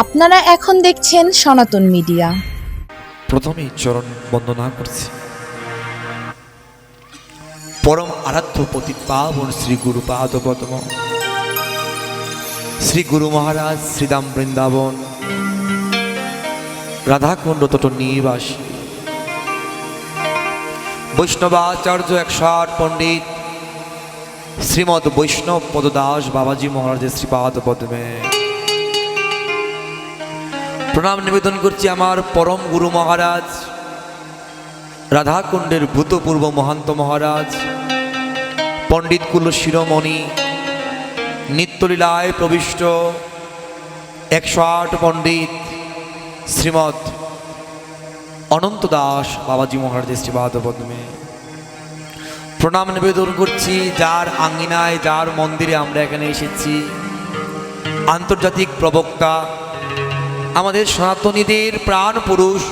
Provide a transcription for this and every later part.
আপনারা এখন দেখছেন সনাতন মিডিয়া। প্রথমেই চরণ বন্দনা করছি পরম আরাধ্য পতিত পাবন শ্রী গুরু পাদ পদ্ম, শ্রী গুরু মহারাজ শ্রীদাম বৃন্দাবন রাধাকুণ্ড তট নিবাসী বৈষ্ণবাচার্য 108 পণ্ডিত শ্রীমৎ বৈষ্ণব পদদাস বাবাজি মহারাজের শ্রীপাদ পদ্মে প্রণাম নিবেদন করছি আমার পরম গুরু মহারাজ রাধাকুণ্ডের ভূতপূর্ব মহান্ত মহারাজ পণ্ডিত কুল শিরোমণি নিত্যলীলায় প্রবিষ্ট 108 পণ্ডিত শ্রীমৎ অনন্ত দাস বাবাজি মহারাজের শ্রীপাদ পদ্মে প্রণাম নিবেদন করছি যার আঙ্গিনায় যার মন্দিরে আমরা এখানে এসেছি আন্তর্জাতিক প্রবক্তা আমাদের সনাতনীদের প্রাণ পুরুষ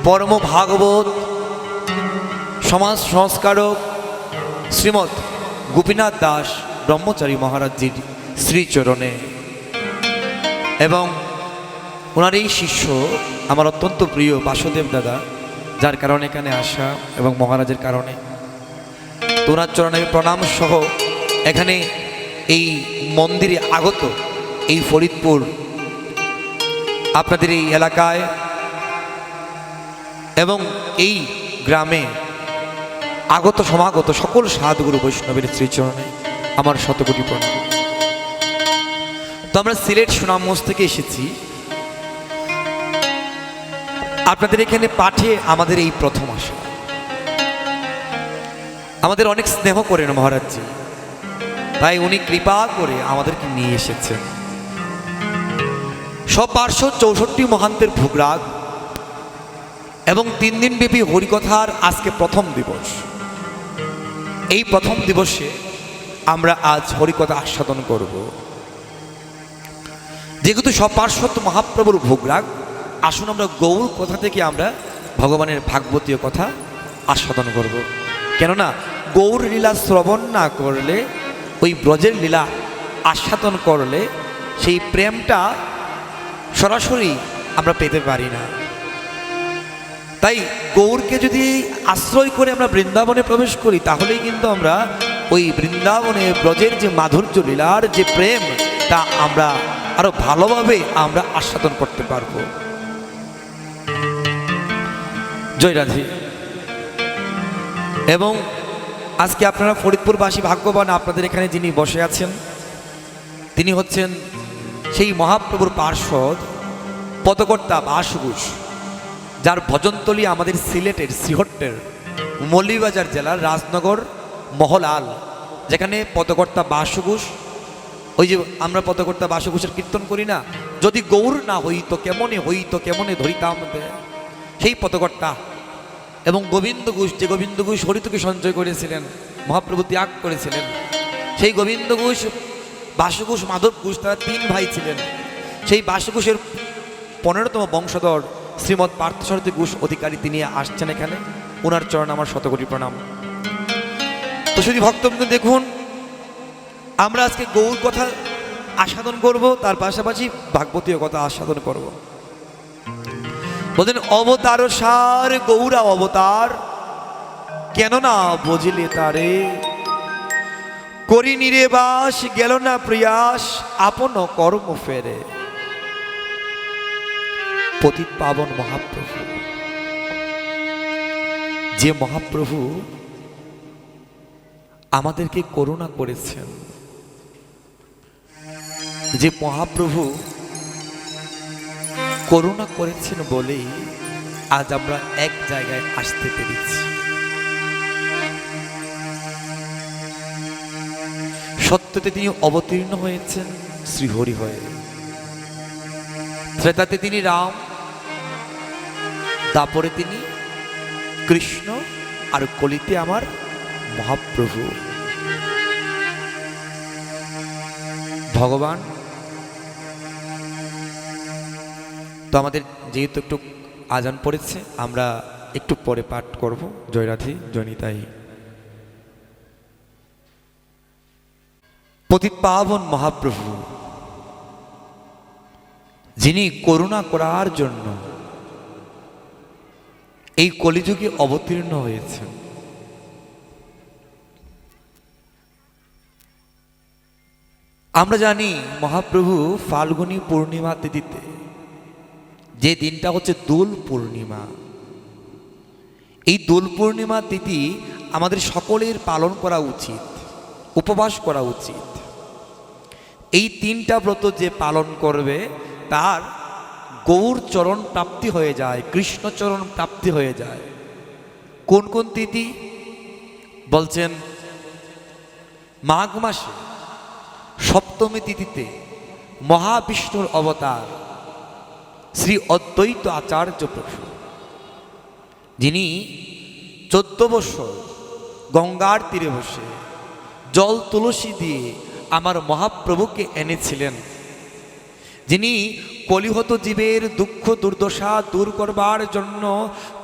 পরম ভাগবত সমাজ সংস্কারক শ্রীমৎ গোপীনাথ দাস ব্রহ্মচারী মহারাজজির শ্রীচরণে এবং ওনার এই শিষ্য আমার অত্যন্ত প্রিয় বাসুদেব দাদা, যার কারণে এখানে আসা এবং মহারাজের কারণে ওনার চরণে প্রণাম সহ এখানে এই মন্দিরে আগত এই ফরিদপুর আপনাদের এই এলাকায় এবং এই গ্রামে আগত সমাগত সকল সাধুগুরু বৈষ্ণবের শ্রীচরণে আমার শতকোটি প্রণাম। তো আমরা সিলেট সুনামগঞ্জ থেকে এসেছি আপনাদের এখানে পাঠে আমাদের এই প্রথম আসা। আমাদের অনেক স্নেহ করেন মহারাজজি, তাই উনি কৃপা করে আমাদেরকে নিয়ে এসেছেন। সব 564 মহান্তের ভোগরাগ এবং 3 দিন ব্যাপী হরিকথার আজকে প্রথম দিবস। এই প্রথম দিবসে আমরা আজ হরিকথা আস্বাদন করব। যেহেতু সব 500 মহাপ্রভুর ভোগরাগ, আসুন আমরা গৌর কথা থেকে আমরা ভগবানের ভাগবতীয় কথা আস্বাদন করব। কেননা গৌর লীলা শ্রবণ না করলে, ওই ব্রজের লীলা আস্বাদন করলে সেই প্রেমটা সরাসরি আমরা পেতে পারি না। তাই গৌরকে যদি আশ্রয় করে আমরা বৃন্দাবনে প্রবেশ করি, তাহলেই কিন্তু আমরা ওই বৃন্দাবনে ব্রজের যে মাধুর্য লীলার যে প্রেম, তা আমরা আরো ভালোভাবে আমরা আস্বাদন করতে পারবো। জয় রাধে। এবং আজকে আপনারা ফরিদপুরবাসী ভাগ্যবান, আপনাদের এখানে যিনি বসে আছেন তিনি হচ্ছেন সেই মহাপ্রভুর পার্শ্বদ পদকর্তা বাসুঘোষ, যার ভজনতলী আমাদের সিলেটের শ্রীহট্টের মৌলভীবাজার জেলার রাজনগর মহলাল, যেখানে পদকর্তা বাসুঘোষ, ওই যে আমরা পদকর্তা বাসুঘোষের কীর্তন করি না, যদি গৌর না হইতো কেমনে ধরিতাম, সেই পদকর্তা এবং গোবিন্দ ঘোষ, যে গোবিন্দ ঘোষ হরিতকে সঞ্চয় করেছিলেন, মহাপ্রভু ত্যাগ করেছিলেন, সেই গোবিন্দ ঘোষ, বাসুঘোষ, মাধব ঘোষ, তারা 3 ভাই ছিলেন। সেই বাসুঘোষের 15তম বংশধর শ্রীমৎ পার্থসারথী ঘোষ অধিকারী, তিনি আসছেন এখানে। ওনার চরণ আমার শতকোটি প্রণাম। তো শুধু ভক্তবৃন্দ দেখুন, আমরা আজকে গৌর কথা আস্বাদন করব, তার পাশাপাশি ভাগবতীয় কথা আস্বাদন করব। বলেন অবতার সার গৌরা অবতার, কেন না বুঝিলে তারে, করি নিরেবাস গেল না প্রয়াস, আপন কর্ম ফেরে। পতিত পাবন মহাপ্রভু, যে মহাপ্রভু আমাদেরকে করুণা করেছেন, যে মহাপ্রভু করুণা করেছেন বলেই আজ আমরা এক জায়গায় আসতে পেরেছি। সত্যতে তিনি অবতীর্ণ হয়েছেন শ্রীহরি হয়ে, ত্রেতাতে তিনি রাম, তারপরে তিনি কৃষ্ণ, আর কলিতে আমার মহাপ্রভু ভগবান। তো আমাদের যেহেতু একটু আজান পড়েছে, আমরা একটু পরে পাঠ করব। জয় রাধে, জয় নিতাই। পতিত পাবন মহাপ্রভু যিনি করুণা করার জন্য এই কলিযুগে অবতীর্ণ হয়েছেন। আমরা জানি মহাপ্রভু ফাল্গুনী পূর্ণিমা তিথিতে, যে দিনটা হচ্ছে দোল পূর্ণিমা, এই দোল পূর্ণিমা তিথি আমাদের সকলের পালন করা উচিত, উপবাস করা উচিত। এই তিনটা ব্রত যে পালন করবে তার গৌর চরণ প্রাপ্তি হয়ে যায়, কৃষ্ণচরণ প্রাপ্তি হয়ে যায়। কোন কোন তিথি বলছেন? মাঘ মাসে সপ্তমী তিথিতে মহাবিষ্ণুর অবতার শ্রী অদ্বৈত আচার্য প্রভু, যিনি 14 বছর গঙ্গার তীরে বসে জল তুলসী দিয়ে আমার মহাপ্রভুকে এনেছিলেন, যিনি কলিহত জীবের দুঃখ দুর্দশা দূর করবার জন্য,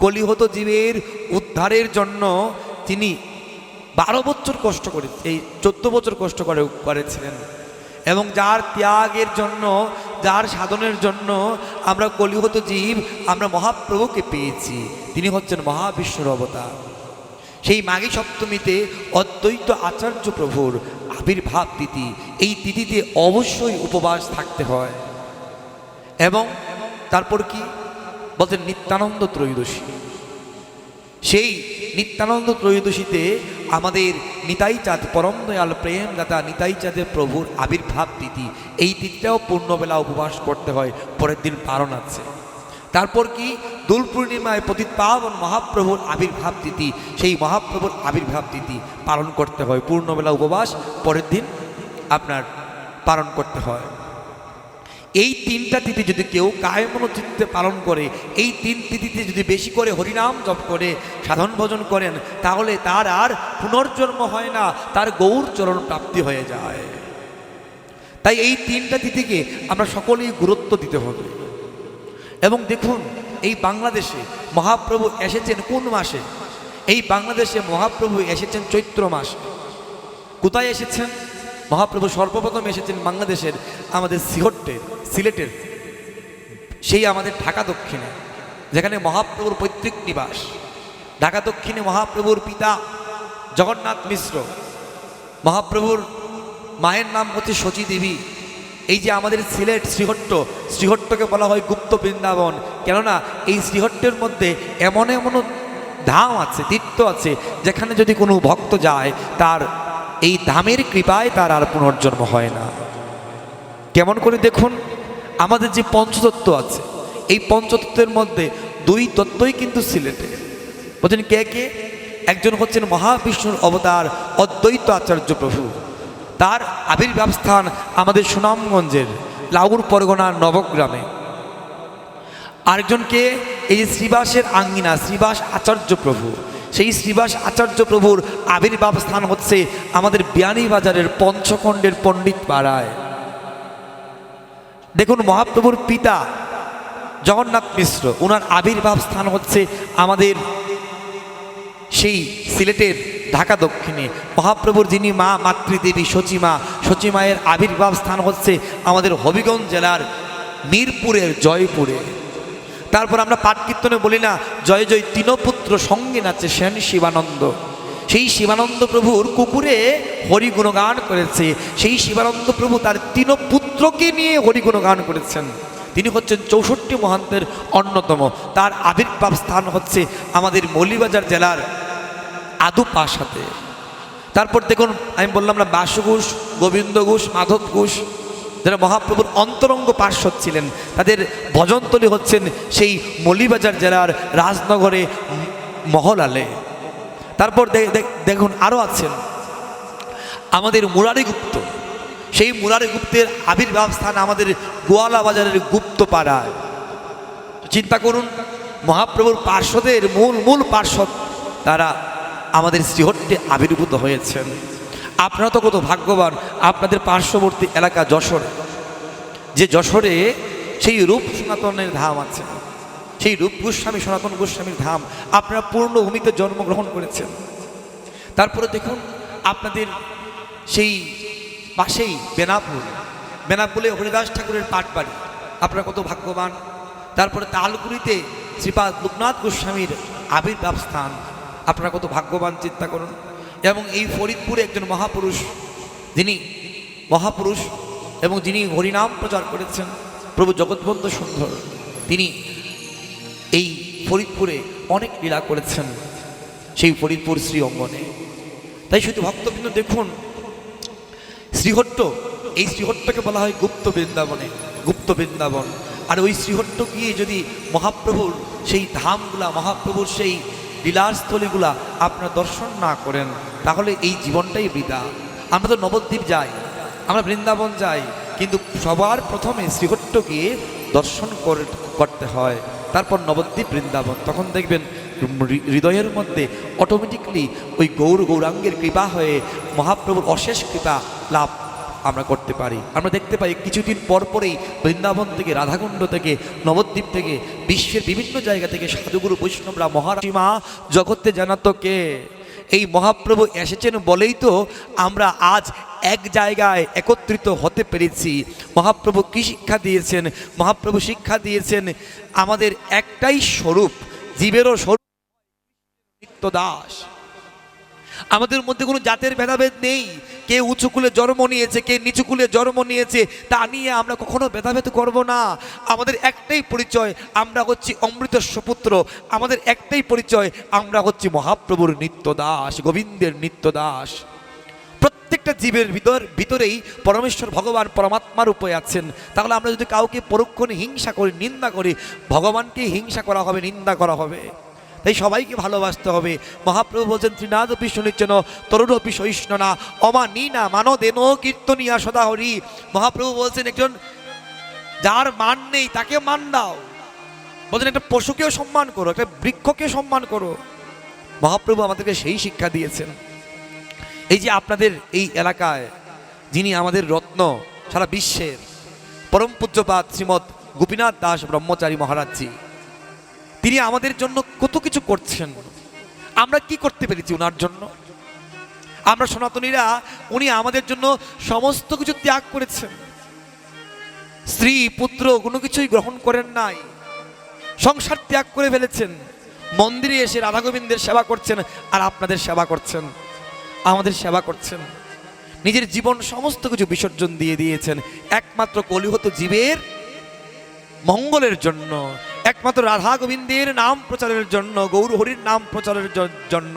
কলিহত জীবের উদ্ধারের জন্য তিনি 12 বছর কষ্ট করে, এই 14 বছর কষ্ট করেছিলেন। এবং যার ত্যাগের জন্য, যার সাধনের জন্য আমরা কলিহত জীব, আমরা মহাপ্রভুকে পেয়েছি, তিনি হচ্ছেন মহাবিষ্ণুর অবতার। সেই মাঘী সপ্তমীতে অদ্বৈত আচার্য প্রভুর আবির্ভাব তিথি, এই তিথিতে অবশ্যই উপবাস থাকতে হয়। এবং তারপর কি বলছেন? নিত্যানন্দ ত্রয়োদশী। সেই নিত্যানন্দ ত্রয়োদশীতে আমাদের নিতাই চাঁদ, পরম দয়াল প্রেম দাতা নিতাই চাঁদের প্রভুর আবির্ভাব তিথি, এই তিথিটাও পূর্ণবেলা উপবাস করতে হয়, পরের দিন পালন আছে। তারপর কি? দোল পূর্ণিমায় পতিত পাবন মহাপ্রভুর আবির্ভাব তিথি, সেই মহাপ্রভুর আবির্ভাব তিথি পালন করতে হয়, পূর্ণবেলা উপবাস, পরের দিন আপনার পালন করতে হয়। এই তিনটা তিথি যদি কেউ কায়মনোচিত্তে পালন করে, এই তিন তিথিতে যদি বেশি করে হরিনাম জপ করে, সাধন ভজন করেন, তাহলে তার আর পুনর্জন্ম হয় না, তার গৌর চরণ প্রাপ্তি হয়ে যায়। তাই এই তিনটা তিথিকে আমরা সকলেই গুরুত্ব দিতে হবে। এবং দেখুন, এই বাংলাদেশে মহাপ্রভু এসেছেন কোন মাসে? এই বাংলাদেশে মহাপ্রভু এসেছেন চৈত্র মাসে। কোথায় এসেছেন? মহাপ্রভু সর্বপ্রথম এসেছেন বাংলাদেশের আমাদের সিলেটের সেই আমাদের ঢাকা দক্ষিণে, যেখানে মহাপ্রভুর পৈতৃক নিবাস। ঢাকা দক্ষিণে মহাপ্রভুর পিতা জগন্নাথ মিশ্র, মহাপ্রভুর মায়ের নাম হচ্ছে শচী দেবী। এই যে আমাদের সিলেট শ্রীহট্টকে বলা হয় গুপ্ত বৃন্দাবন, কেননা এই শ্রীহট্টের মধ্যে এমন এমন ধাম আছে, তীর্থ আছে, যেখানে যদি কোনো ভক্ত যায়, তার এই ধামের কৃপায় তার আর পুনর্জন্ম হয় না। কেমন করে? দেখুন, আমাদের যে পঞ্চতত্ত্ব আছে, এই পঞ্চতত্ত্বের মধ্যে 2 তত্ত্বই কিন্তু সিলেটে। বলছেন কে কে? একজন হচ্ছেন মহাবিষ্ণুর অবতার অদ্বৈত আচার্য প্রভু, তার আবির্ভাব স্থান আমাদের সুনামগঞ্জের লাউর পরগনার নবগ্রামে। আরেকজনকে এই যে শ্রীবাসের আঙ্গিনা, শ্রীবাস আচার্য প্রভু, সেই শ্রীবাস আচার্য প্রভুর আবির্ভাব স্থান হচ্ছে আমাদের বিয়ানীবাজারের পঞ্চখণ্ডের পণ্ডিত পাড়ায়। দেখুন, মহাপ্রভুর পিতা জগন্নাথ মিশ্র, ওনার আবির্ভাব স্থান হচ্ছে আমাদের সেই সিলেটের ঢাকা দক্ষিণে। মহাপ্রভুর যিনি মা মাতৃদেবী শচীমায়ের আবির্ভাব স্থান হচ্ছে আমাদের হবিগঞ্জ জেলার মিরপুরের জয়পুরে। তারপর আমরা পাঠ কীর্তনে বলি না, জয় জয় তিনপুত্র সঙ্গে নাচে সেন শিবানন্দ। সেই শিবানন্দ প্রভুর কুকুরে হরিগুণগান করেছে, সেই শিবানন্দ প্রভু তার 3 পুত্রকে নিয়ে হরিগুণগান করেছেন। তিনি হচ্ছেন 64 মহান্তের অন্যতম। তার আবির্ভাব স্থান হচ্ছে আমাদের মৌলভীবাজার জেলার আদুপাশাতে। তারপর দেখুন, আমি বললাম না, বাসু ঘোষ, গোবিন্দ ঘোষ, মাধব ঘোষ, যারা মহাপ্রভুর অন্তরঙ্গ পার্শ্বদ ছিলেন, তাদের ভজনতলী হচ্ছেন সেই মৌলভীবাজার জেলার রাজনগরে মহলালে। তারপর দেখুন, আরও আছেন আমাদের মুরারিগুপ্ত। সেই মুরারিগুপ্তের আবির্ভাব স্থান আমাদের গোয়ালা বাজারের গুপ্তপাড়ায়। চিন্তা করুন, মহাপ্রভুর পার্শ্বদের মূল পার্শ্বদ তারা আমাদের শ্রীহট্টে আবির্ভূত হয়েছেন। আপনারা তো কত ভাগ্যবান, আপনাদের পার্শ্ববর্তী এলাকা যশোর, যে যশোরে সেই রূপ সনাতনের ধাম আছে, সেই রূপ গোস্বামী সনাতন গোস্বামীর ধাম, আপনারা পূর্ণভূমিতে জন্মগ্রহণ করেছেন। তারপরে দেখুন, আপনাদের সেই পাশেই বেনাপুলে হরিদাস ঠাকুরের পাটবাড়ি, আপনারা কত ভাগ্যবান। তারপরে তালগুড়িতে শ্রীপাদ লোকনাথ গোস্বামীর আবির্ভাব স্থান, আপনারা কত ভাগ্যবান চিন্তা করুন। এবং এই ফরিদপুরে একজন মহাপুরুষ, যিনি মহাপুরুষ এবং যিনি হরিনাম প্রচার করেছেন, প্রভু জগৎবন্ধু সুন্দর, তিনি এই ফরিদপুরে অনেক লীলা করেছেন সেই ফরিদপুর শ্রী অঙ্গনে। তাই শুধু ভক্তবৃন্দ দেখুন, শ্রীহট্ট, এই শ্রীহট্টকে বলা হয় গুপ্ত বৃন্দাবনে, গুপ্ত বৃন্দাবন। আর ওই শ্রীহট্ট গিয়ে যদি মহাপ্রভুর সেই ধামগুলা, মহাপ্রভুর সেই লীলাস্থলীগুলা আপনারা দর্শন না করেন, তাহলে এই জীবনটাই বৃথা। আমরা তো নবদ্বীপ যাই, আমরা বৃন্দাবন যাই, কিন্তু সবার প্রথমে শ্রীহট্ট গিয়ে দর্শন করতে হয়, তারপর নবদ্বীপ বৃন্দাবন। তখন দেখবেন হৃদয়ের মধ্যে অটোমেটিকলি ওই গৌরাঙ্গের কৃপা হয়ে মহাপ্রভুর অশেষ কৃপা লাভ আমরা করতে পারি। আমরা দেখতে পাই কিছুদিন পরপরেই বৃন্দাবন থেকে, রাধাকুণ্ড থেকে, নবদ্বীপ থেকে, বিশ্বের বিভিন্ন জায়গা থেকে সাধুগুরু বৈষ্ণবরা মহারাজীমা জগতে জানাতো কে, এই মহাপ্রভু এসেছেন বলেই তো আমরা আজ এক জায়গায় একত্রিত হতে পেরেছি। মহাপ্রভু কি শিক্ষা দিয়েছেন? মহাপ্রভু শিক্ষা দিয়েছেন আমাদের একটাই স্বরূপ, জীবেরও স্বরূপ নিত্য দাস। আমাদের মধ্যে কোনো জাতের ভেদাভেদ নেই। কে উঁচু কুলে জন্ম নিয়েছে, কে নিচু কুলে জন্ম নিয়েছে, তা নিয়ে আমরা কখনো ভেদাভেদ করব না। আমাদের একটাই পরিচয়, আমরা হচ্ছি অমৃতস্ব পুত্র। আমাদের একটাই পরিচয়, আমরা হচ্ছি মহাপ্রভুর নিত্য দাস, গোবিন্দের নিত্য দাস। প্রত্যেকটা জীবের ভিতরেই পরমেশ্বর ভগবান পরমাত্মা রূপে আছেন। তাহলে আমরা যদি কাউকে পরক্ষণে হিংসা করি, নিন্দা করি, ভগবানকে হিংসা করা হবে, নিন্দা করা হবে। তাই সবাইকে ভালোবাসতে হবে। মহাপ্রভু বলছেন ত্রিনাদপি শুনিচ্ছেন তরুণপি সহিষ্ণনা অমানিনা মানদেন কীর্তনিয়া সদা হরি। মহাপ্রভু বলছেন একজন যার মান নেই তাকে মান দাও। বলছেন একটা পশুকেও সম্মান করো, একটা বৃক্ষকে সম্মান করো। মহাপ্রভু আমাদেরকে সেই শিক্ষা দিয়েছেন। এই যে আপনাদের এই এলাকায় যিনি আমাদের রত্ন, সারা বিশ্বের পরম পূজ্যপাদ শ্রীমৎ গোপীনাথ দাস ব্রহ্মচারী মহারাজজি, তিনি আমাদের জন্য কত কিছু করছেন। আমরা কি করতে পেরেছি ওনার জন্য? আমরা সনাতনীরা, উনি আমাদের জন্য সমস্ত কিছু ত্যাগ করেছেন। স্ত্রী পুত্র কোনো কিছুই গ্রহণ করেন নাই, সংসার ত্যাগ করে ফেলেছেন, মন্দিরে এসে রাধা গোবিন্দের সেবা করছেন, আর আপনাদের সেবা করছেন, আমাদের সেবা করছেন। নিজের জীবন সমস্ত কিছু বিসর্জন দিয়ে দিয়েছেন একমাত্র কলিহত জীবের মঙ্গলের জন্য, একমাত্র রাধা গোবিন্দের নাম প্রচারের জন্য, গৌর হরির নাম প্রচারের জন্য।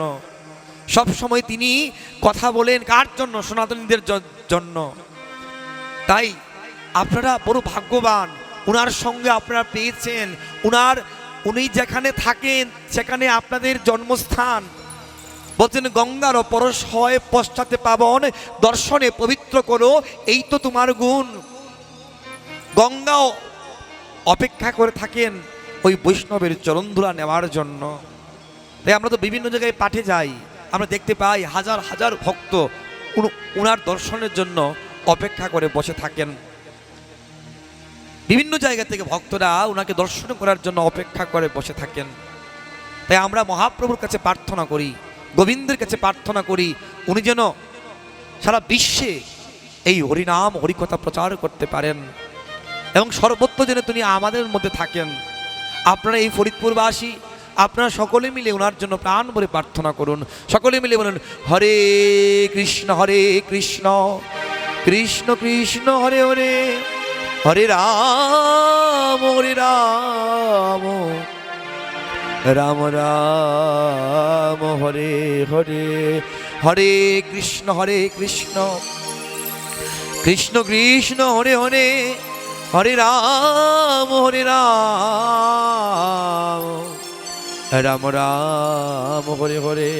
সব সময় তিনি কথা বলেন কার জন্য? সনাতনীদের জন্য। তাই আপনারা বড় ভাগ্যবান, উনার সঙ্গে আপনারা পেয়েছেন। উনি যেখানে থাকেন সেখানে আপনাদের জন্মস্থান। বলছেন গঙ্গার পরশ হয় পশ্চাতে পাবন, দর্শনে পবিত্র করো এই তো তোমার গুণ। গঙ্গাও অপেক্ষা করে থাকেন ওই বৈষ্ণবের চরণধুলা নেওয়ার জন্য। তাই আমরা তো বিভিন্ন জায়গায় পাঠে যাই, আমরা দেখতে পাই হাজার হাজার ভক্ত উনার দর্শনের জন্য অপেক্ষা করে বসে থাকেন। বিভিন্ন জায়গা থেকে ভক্তরা উনাকে দর্শন করার জন্য অপেক্ষা করে বসে থাকেন। তাই আমরা মহাপ্রভুর কাছে প্রার্থনা করি, গোবিন্দের কাছে প্রার্থনা করি, উনি যেন সারা বিশ্বে এই হরিনাম হরিকথা প্রচার করতে পারেন এবং সর্বত্র যেন তিনি আমাদের মধ্যে থাকেন। আপনারা এই ফরিদপুরবাসী, আপনারা সকলে মিলে ওনার জন্য প্রাণ ভরে প্রার্থনা করুন। সকলে মিলে বলুন হরে কৃষ্ণ কৃষ্ণ কৃষ্ণ হরে হরে, হরে রাম রাম রাম হরে হরে, হরে কৃষ্ণ কৃষ্ণ কৃষ্ণ হরে হরে, হরে রাম রাম রাম হরে হরে।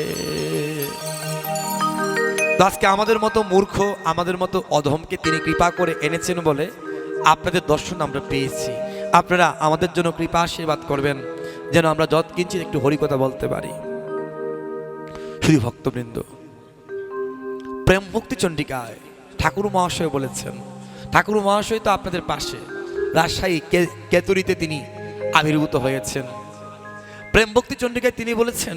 আজকে আমাদের মতো মূর্খ, আমাদের মতো অধমকে তিনি কৃপা করে এনেছেন বলে আপনাদের দর্শন আমরা পেয়েছি। আপনারা আমাদের জন্য কৃপা আশীর্বাদ করবেন যেন আমরা যত কিঞ্চিত একটু হরিকথা বলতে পারি। শুধু ভক্তবৃন্দ, প্রেম মুক্তি চণ্ডিকায় ঠাকুর মহাশয় বলেছেন, ঠাকুর মহাশয় তো আপনাদের পাশে রাজশাহী কেতুরিতে তিনি আবির্ভূত হয়েছেন। প্রেম ভক্তি চণ্ডিকায় তিনি বলেছেন,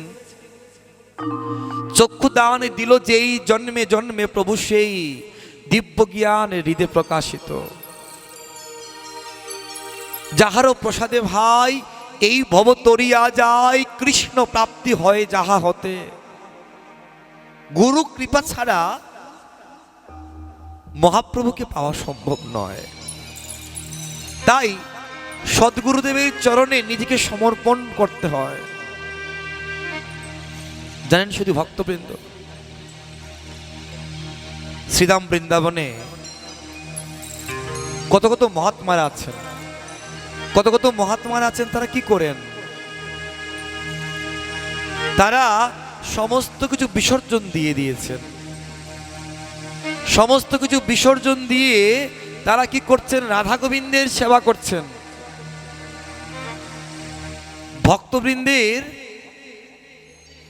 চক্ষু দান দিল যেই জন্মে জন্মে প্রভু সেই দিব্য জ্ঞান হৃদয়ে প্রকাশিত। যাহারও প্রসাদে ভাই এই ভব তরিয়া যায়, কৃষ্ণ প্রাপ্তি হয় যাহা হতে। গুরু কৃপা ছাড়া মহাপ্রভুকে পাওয়া সম্ভব নয়। তাই সদ্গুরুদেবের চরণে নিজেকে সমর্পণ করতে হয়। জানেন শুধু ভক্তবৃন্দ, শ্রীধাম বৃন্দাবনে কত কত মহাত্মারা আছেন, কত কত মহাত্মারা আছেন। তারা কি করেন? তারা সমস্ত কিছু বিসর্জন দিয়ে দিয়েছেন। সমস্ত কিছু বিসর্জন দিয়ে তারা কি করছেন? রাধা গোবিন্দের সেবা করছেন। ভক্তবৃন্দের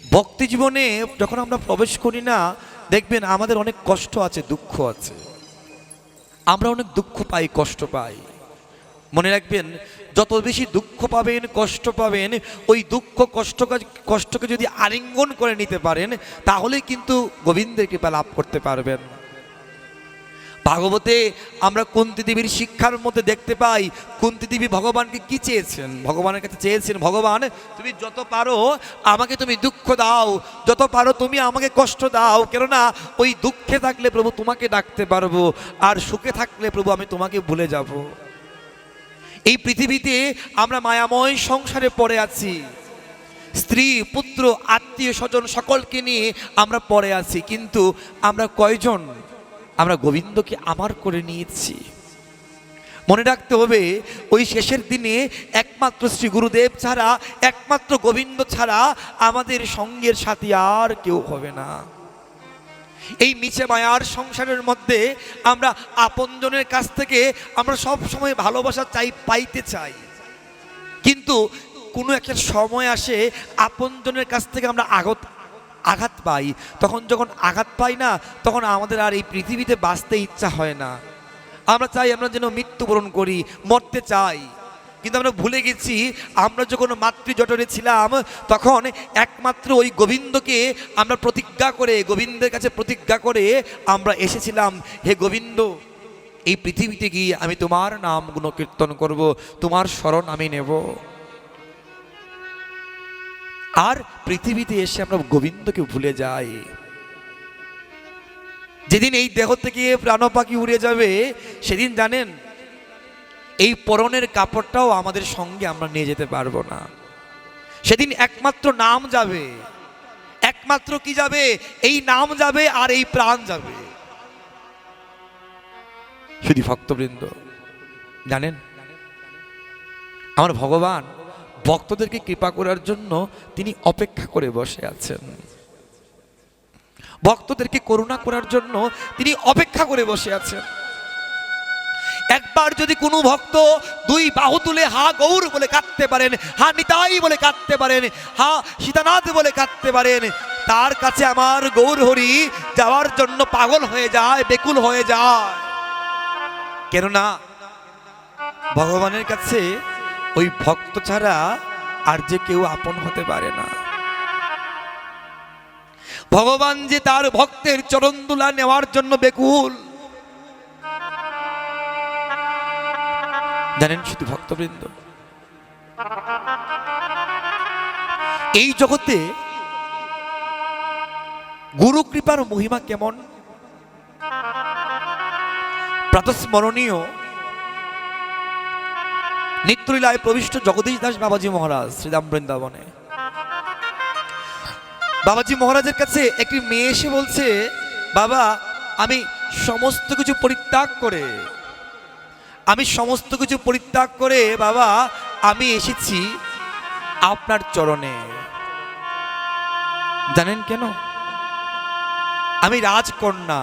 ভক্তি জীবনে যখন আমরা প্রবেশ করি না, দেখবেন আমাদের অনেক কষ্ট আছে, দুঃখ আছে। আমরা অনেক দুঃখ পাই, কষ্ট পাই। মনে রাখবেন, যত বেশি দুঃখ পাবেন, কষ্ট পাবেন, ওই দুঃখ কষ্টকে যদি আলিঙ্গন করে নিতে পারেন, তাহলে কিন্তু গোবিন্দের কৃপা লাভ করতে পারবেন। ভাগবতে আমরা কুন্তী দেবীর শিক্ষার মধ্যে দেখতে পাই, কুন্তী দেবী ভগবানকে কি চেয়েছেন? ভগবানের কাছে চেয়েছেন, ভগবান তুমি যত পারো আমাকে তুমি দুঃখ দাও, যত পারো তুমি আমাকে কষ্ট দাও, কেননা ওই দুঃখে থাকলে প্রভু তোমাকে ডাকতে পারবো, আর সুখে থাকলে প্রভু আমি তোমাকে ভুলে যাব। এই পৃথিবীতে আমরা মায়াময় সংসারে পড়ে আছি, স্ত্রী পুত্র আত্মীয় স্বজন সকলকে নিয়ে আমরা পড়ে আছি, কিন্তু আমরা কয়জন আমরা গোবিন্দকে আমার করে নিয়েছি? মনে রাখতে হবে, ওই শেষের দিনে একমাত্র শ্রী গুরুদেব ছাড়া, একমাত্র গোবিন্দ ছাড়া আমাদের সঙ্গের সাথী আর কেউ হবে না। এই মিছে মায়ার সংসারের মধ্যে আমরা আপনজনের কাছ থেকে আমরা সব সময় ভালোবাসা পাইতে চাই, কিন্তু কোনো একটা সময় আসে আপনজনের কাছ থেকে আমরা আঘাত পাই। তখন যখন আঘাত পাই না, তখন আমাদের আর এই পৃথিবীতে বাঁচতে ইচ্ছা হয় না। আমরা চাই আমরা যেন মৃত্যুবরণ করি, মরতে চাই। কিন্তু আমরা ভুলে গেছি, আমরা যখন মাতৃজঠরে ছিলাম তখন একমাত্র ওই গোবিন্দকে আমরা প্রতিজ্ঞা করে, গোবিন্দের কাছে প্রতিজ্ঞা করে আমরা এসেছিলাম, হে গোবিন্দ, এই পৃথিবীতে গিয়ে আমি তোমার নাম গুণকীর্তন করব, তোমার শরণ আমি নেব। আর পৃথিবীতে এসে আমরা গোবিন্দকে ভুলে যাই। যেদিন এই দেহ থেকে প্রাণ পাখি উড়ে যাবে, সেদিন জানেন এই পরনের কাপড়টাও আমাদের সঙ্গে আমরা নিয়ে যেতে পারবো না। সেদিন একমাত্র নাম যাবে, একমাত্র কি যাবে? এই নাম যাবে আর এই প্রাণ যাবে। শুধু ভক্তবৃন্দ জানেন, আমার ভগবান ভক্তদেরকে কৃপা করার জন্য তিনি অপেক্ষা করে বসে আছেন। ভক্তদেরকে করুণা করার জন্য তিনি অপেক্ষা করে বসে আছেন। একবার যদি কোনো ভক্ত দুই বাহু তুলে হা গৌর বলে কাঁদতে পারেন, হা নিতাই বলে কাঁদতে পারেন, হা সীতানাথ বলে কাঁদতে পারেন, তার কাছে আমার গৌর হরি যাওয়ার জন্য পাগল হয়ে যায়, বেকুল হয়ে যায়। কেননা ভগবানের কাছে ওই ভক্ত ছাড়া আর যে কেউ আপন হতে পারে না। ভগবান যে তার ভক্তের চরণদুলা নেওয়ার জন্য বেকুল। জানেন শুধু ভক্তবৃন্দ, এই জগতে গুরু কৃপার মহিমা কেমন প্রাতঃস্মরণীয়। নিত্যলীলায় প্রবিষ্ট জগদীশ দাস বাবাজি মহারাজ শ্রীধাম বৃন্দাবনে, বাবাজি মহারাজের কাছে একটি মেয়ে এসে বলছে, বাবা আমি সমস্ত কিছু পরিত্যাগ করে বাবা আমি এসেছি আপনার চরণে। জানেন কেন? আমি রাজকন্যা,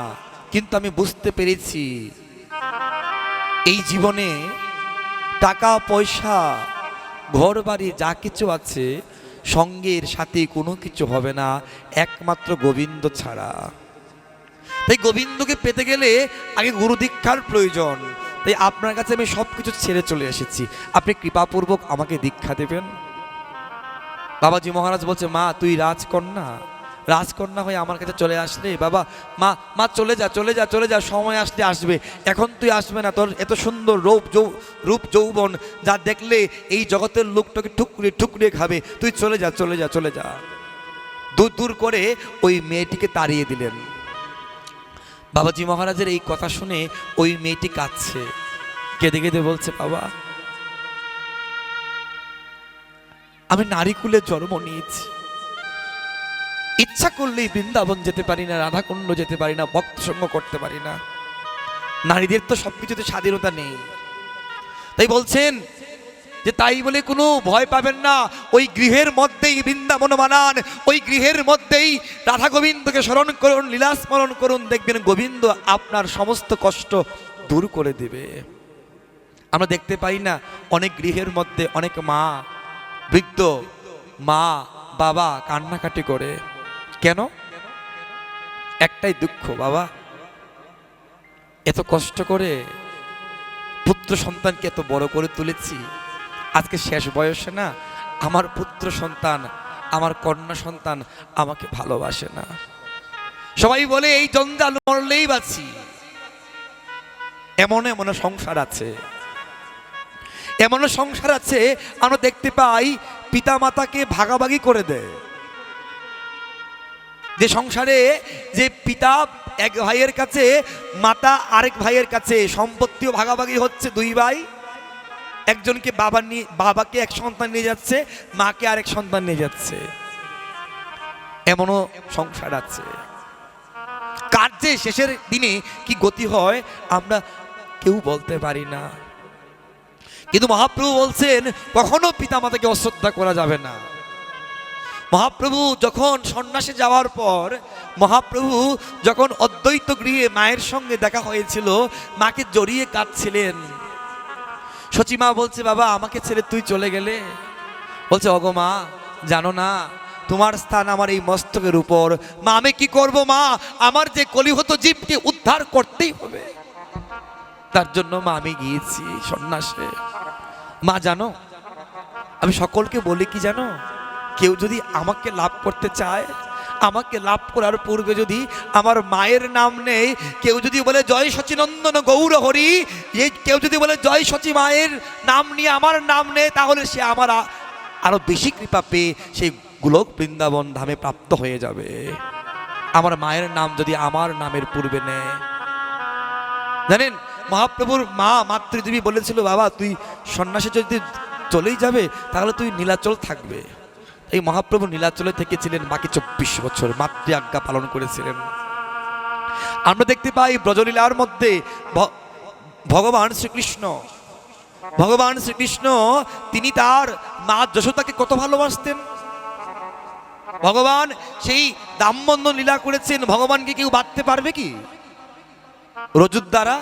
কিন্তু আমি বুঝতে পেরেছি এই জীবনে টাকা পয়সা ঘর বাড়ি যা কিছু আছে সঙ্গের সাথে কোনো কিছু হবে না একমাত্র গোবিন্দ ছাড়া। তাই গোবিন্দকে পেতে গেলে আগে গুরু দীক্ষার প্রয়োজন। তাই আপনার কাছে আমি সব কিছু ছেড়ে চলে এসেছি, আপনি কৃপাপূর্বক আমাকে দীক্ষা দেবেন। বাবাজি মহারাজ বলছে, মা তুই রাজকন্যা, রাজকন্যা হয়ে আমার কাছে চলে আসলে, বাবা মা মা চলে যা চলে যা চলে যা, সময় আসলে আসবে, এখন তুই আসবে না। তোর এত সুন্দর রূপ যৌবন যা দেখলে এই জগতের লোকটাকে ঠুকরে ঠুকরে খাবে, তুই চলে যা চলে যা চলে যা। দূর দূর করে ওই মেয়েটিকে তাড়িয়ে দিলেন। বাবাজি মহারাজের এই কথা শুনে ওই মেয়েটি কাঁদছে, কেঁদে কেঁদে বলছে, বাবা আমি নারীকুলে জন্ম নিয়েছি, ইচ্ছা করলেই বৃন্দাবন যেতে পারি না, রাধাকুণ্ড যেতে পারি না, ভক্ত সঙ্গ করতে পারি না। নারীদের তো সবকিছুতে স্বাধীনতা নেই। তাই বলছেন যে তাই বলে কোনো ভয় পাবেন না, ওই গৃহের মধ্যেই বৃন্দাবন বানান, ওই গৃহের মধ্যেই রাধা গোবিন্দকে স্মরণ করুন, লীলা স্মরণ করুন, দেখবেন গোবিন্দ আপনার সমস্ত কষ্ট দূর করে দেবে। আমরা দেখতে পাই না অনেক গৃহের মধ্যে অনেক মা, বৃদ্ধ মা বাবা কান্নাকাটি করে, কেন? একটাই দুঃখ, বাবা এত কষ্ট করে পুত্র সন্তানকে এত বড় করে তুলেছি, আজকে শেষ বয়সে না আমার পুত্র সন্তান আমার কন্যা সন্তান আমাকে ভালোবাসে না। সবাই বলে এই জঞ্জাল মরলেই বাঁচি। এমন এমন সংসার আছে, এমন সংসার আছে আমরা দেখতে পাই পিতা মাতাকে ভাগাভাগি করে দেয়। যে সংসারে যে পিতা এক ভাইয়ের কাছে, মাতা আরেক ভাইয়ের কাছে, সম্পত্তিও ভাগাভাগি হচ্ছে, দুই ভাই একজনকে বাবাকে এক সন্তান নিয়ে যাচ্ছে, মাকে আরেক সন্তান নিয়ে যাচ্ছে, এমনও সংসার আছে। কার যে শেষের দিনে কি গতি হয় আমরা কেউ বলতে পারি না। কিন্তু মহাপ্রভু বলছেন কখনো পিতা মাতাকে অশ্রদ্ধা করা যাবে না। মহাপ্রভু যখন সন্ন্যাসে যাওয়ার পর, মহাপ্রভু যখন অদ্বৈত গৃহে মায়ের সঙ্গে দেখা হয়েছিল, মাকে জড়িয়ে কাঁদছিলেন। সচিমা বলছে, বাবা আমাকে ছেড়ে তুই চলে গেলে? বলছে, অগো মা জানো না তোমার স্থান আমার এই মস্তকের উপর। মা আমি কি করব মা, আমার যে কলিহত জীবকে উদ্ধার করতেই হবে, তার জন্য মা আমি গিয়েছি সন্ন্যাসে। মা জানো আমি সকলকে বলি কি জানো, কেউ যদি আমাকে লাভ করতে চায়, আমাকে লাভ করার পূর্বে যদি আমার মায়ের নাম নেই, কেউ যদি বলে জয় সচিনন্দন গৌর হরি, কেউ যদি বলে জয় সচি মায়ের নাম নিয়ে আমার নাম নেই, তাহলে সে আমার আরো বেশি কৃপা পেয়ে সেই গোলক বৃন্দাবন ধামে প্রাপ্ত হয়ে যাবে। আমার মায়ের নাম যদি আমার নামের পূর্বে নেয়। জানেন মহাপ্রভুর মা মাতৃদেবী বলেছিল, বাবা তুই সন্ন্যাসে যদি চলেই যাবে তাহলে তুই নীলাচল থাকবে। এই মহাপ্রভু নীলাচলে থেকেছিলেন বাকি 24 বছর, মাতৃ আজ্ঞা পালন করেছিলেন। আমরা দেখতে পাই ব্রজলীলার মধ্যে ভগবান শ্রীকৃষ্ণ তিনি তার মা যশোদাকে কত ভালোবাসতেন। ভগবান সেই দামবন্ধন লীলা করেছেন, ভগবানকে কেউ বাঁধতে পারবে কি রজুর দ্বারা?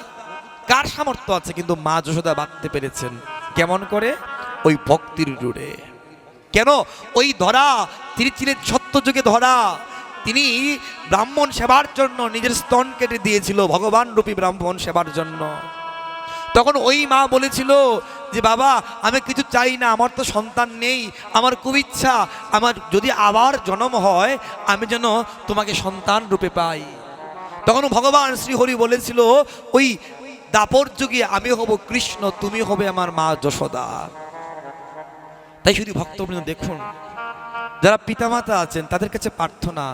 কার সামর্থ্য আছে? কিন্তু মা যশোদা বাঁধতে পেরেছেন। কেমন করে? ওই ভক্তির জুড়ে। কেন? ওই ধরা তিনি ছিলেন সত্যযুগে ধরা, তিনি ব্রাহ্মণ সেবার জন্য নিজের স্তন কেটে দিয়েছিল, ভগবান রূপী ব্রাহ্মণ সেবার জন্য। তখন ওই মা বলেছিল যে বাবা আমি কিছু চাই না, আমার তো সন্তান নেই, আমার খুব ইচ্ছা আমার যদি আবার জন্ম হয় আমি যেন তোমাকে সন্তান রূপে পাই। তখন ভগবান শ্রীহরি বলেছিল ওই দাপর যুগে আমি হব কৃষ্ণ, তুমি হবে আমার মা যশোদা। তাই শুধু ভক্তবৃন্দ দেখুন, যারা পিতামাতা আছেন তাদের কাছে প্রার্থনা,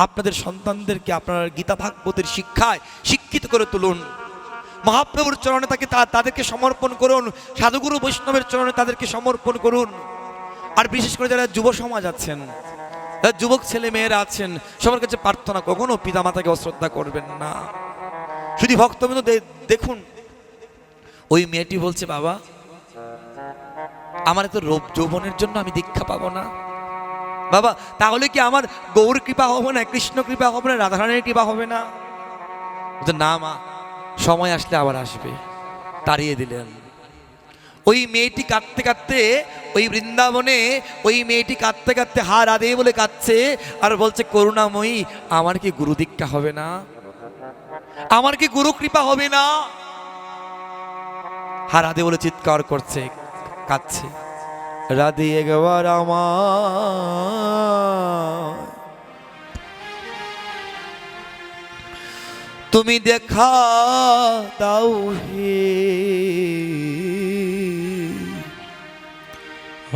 আপনাদের সন্তানদেরকে আপনারা গীতা ভাগবতের শিক্ষায় শিক্ষিত করে তুলুন। মহাপ্রভুর চরণে তাদেরকে সমর্পণ করুন, সাধুগুরু বৈষ্ণবের চরণে তাদেরকে সমর্পণ করুন। আর বিশেষ করে যারা যুব সমাজ আছেন, যারা যুবক ছেলে মেয়েরা আছেন, সবার কাছে প্রার্থনা কখনো পিতামাতাকে অশ্রদ্ধা করবেন না। শুধু ভক্তবৃন্দ দেখুন, ওই মেয়েটি বলছে, বাবা আমার এত রূপ যৌবনের জন্য আমি দীক্ষা পাবো না। বাবা তাহলে কি আমার গৌর কৃপা হবে না, কৃষ্ণ কৃপা হবে না, রাধারানীর কৃপা হবে না? না মা, সময় আসলে আবার আসবে। তাড়িয়ে দিলেন। ওই মেয়েটি কাঁদতে কাঁদতে ওই বৃন্দাবনে, ওই মেয়েটি কাঁদতে কাঁদতে হা রাধে বলে কাঁদছে আর বলছে, করুণাময়ী আমার কি গুরু দীক্ষা হবে না, আমার কি গুরু কৃপা হবে না? হা রাধে বলে চিৎকার করছে, কাঁদছে, রাধে একবার আমার তুমি দেখা দাও হে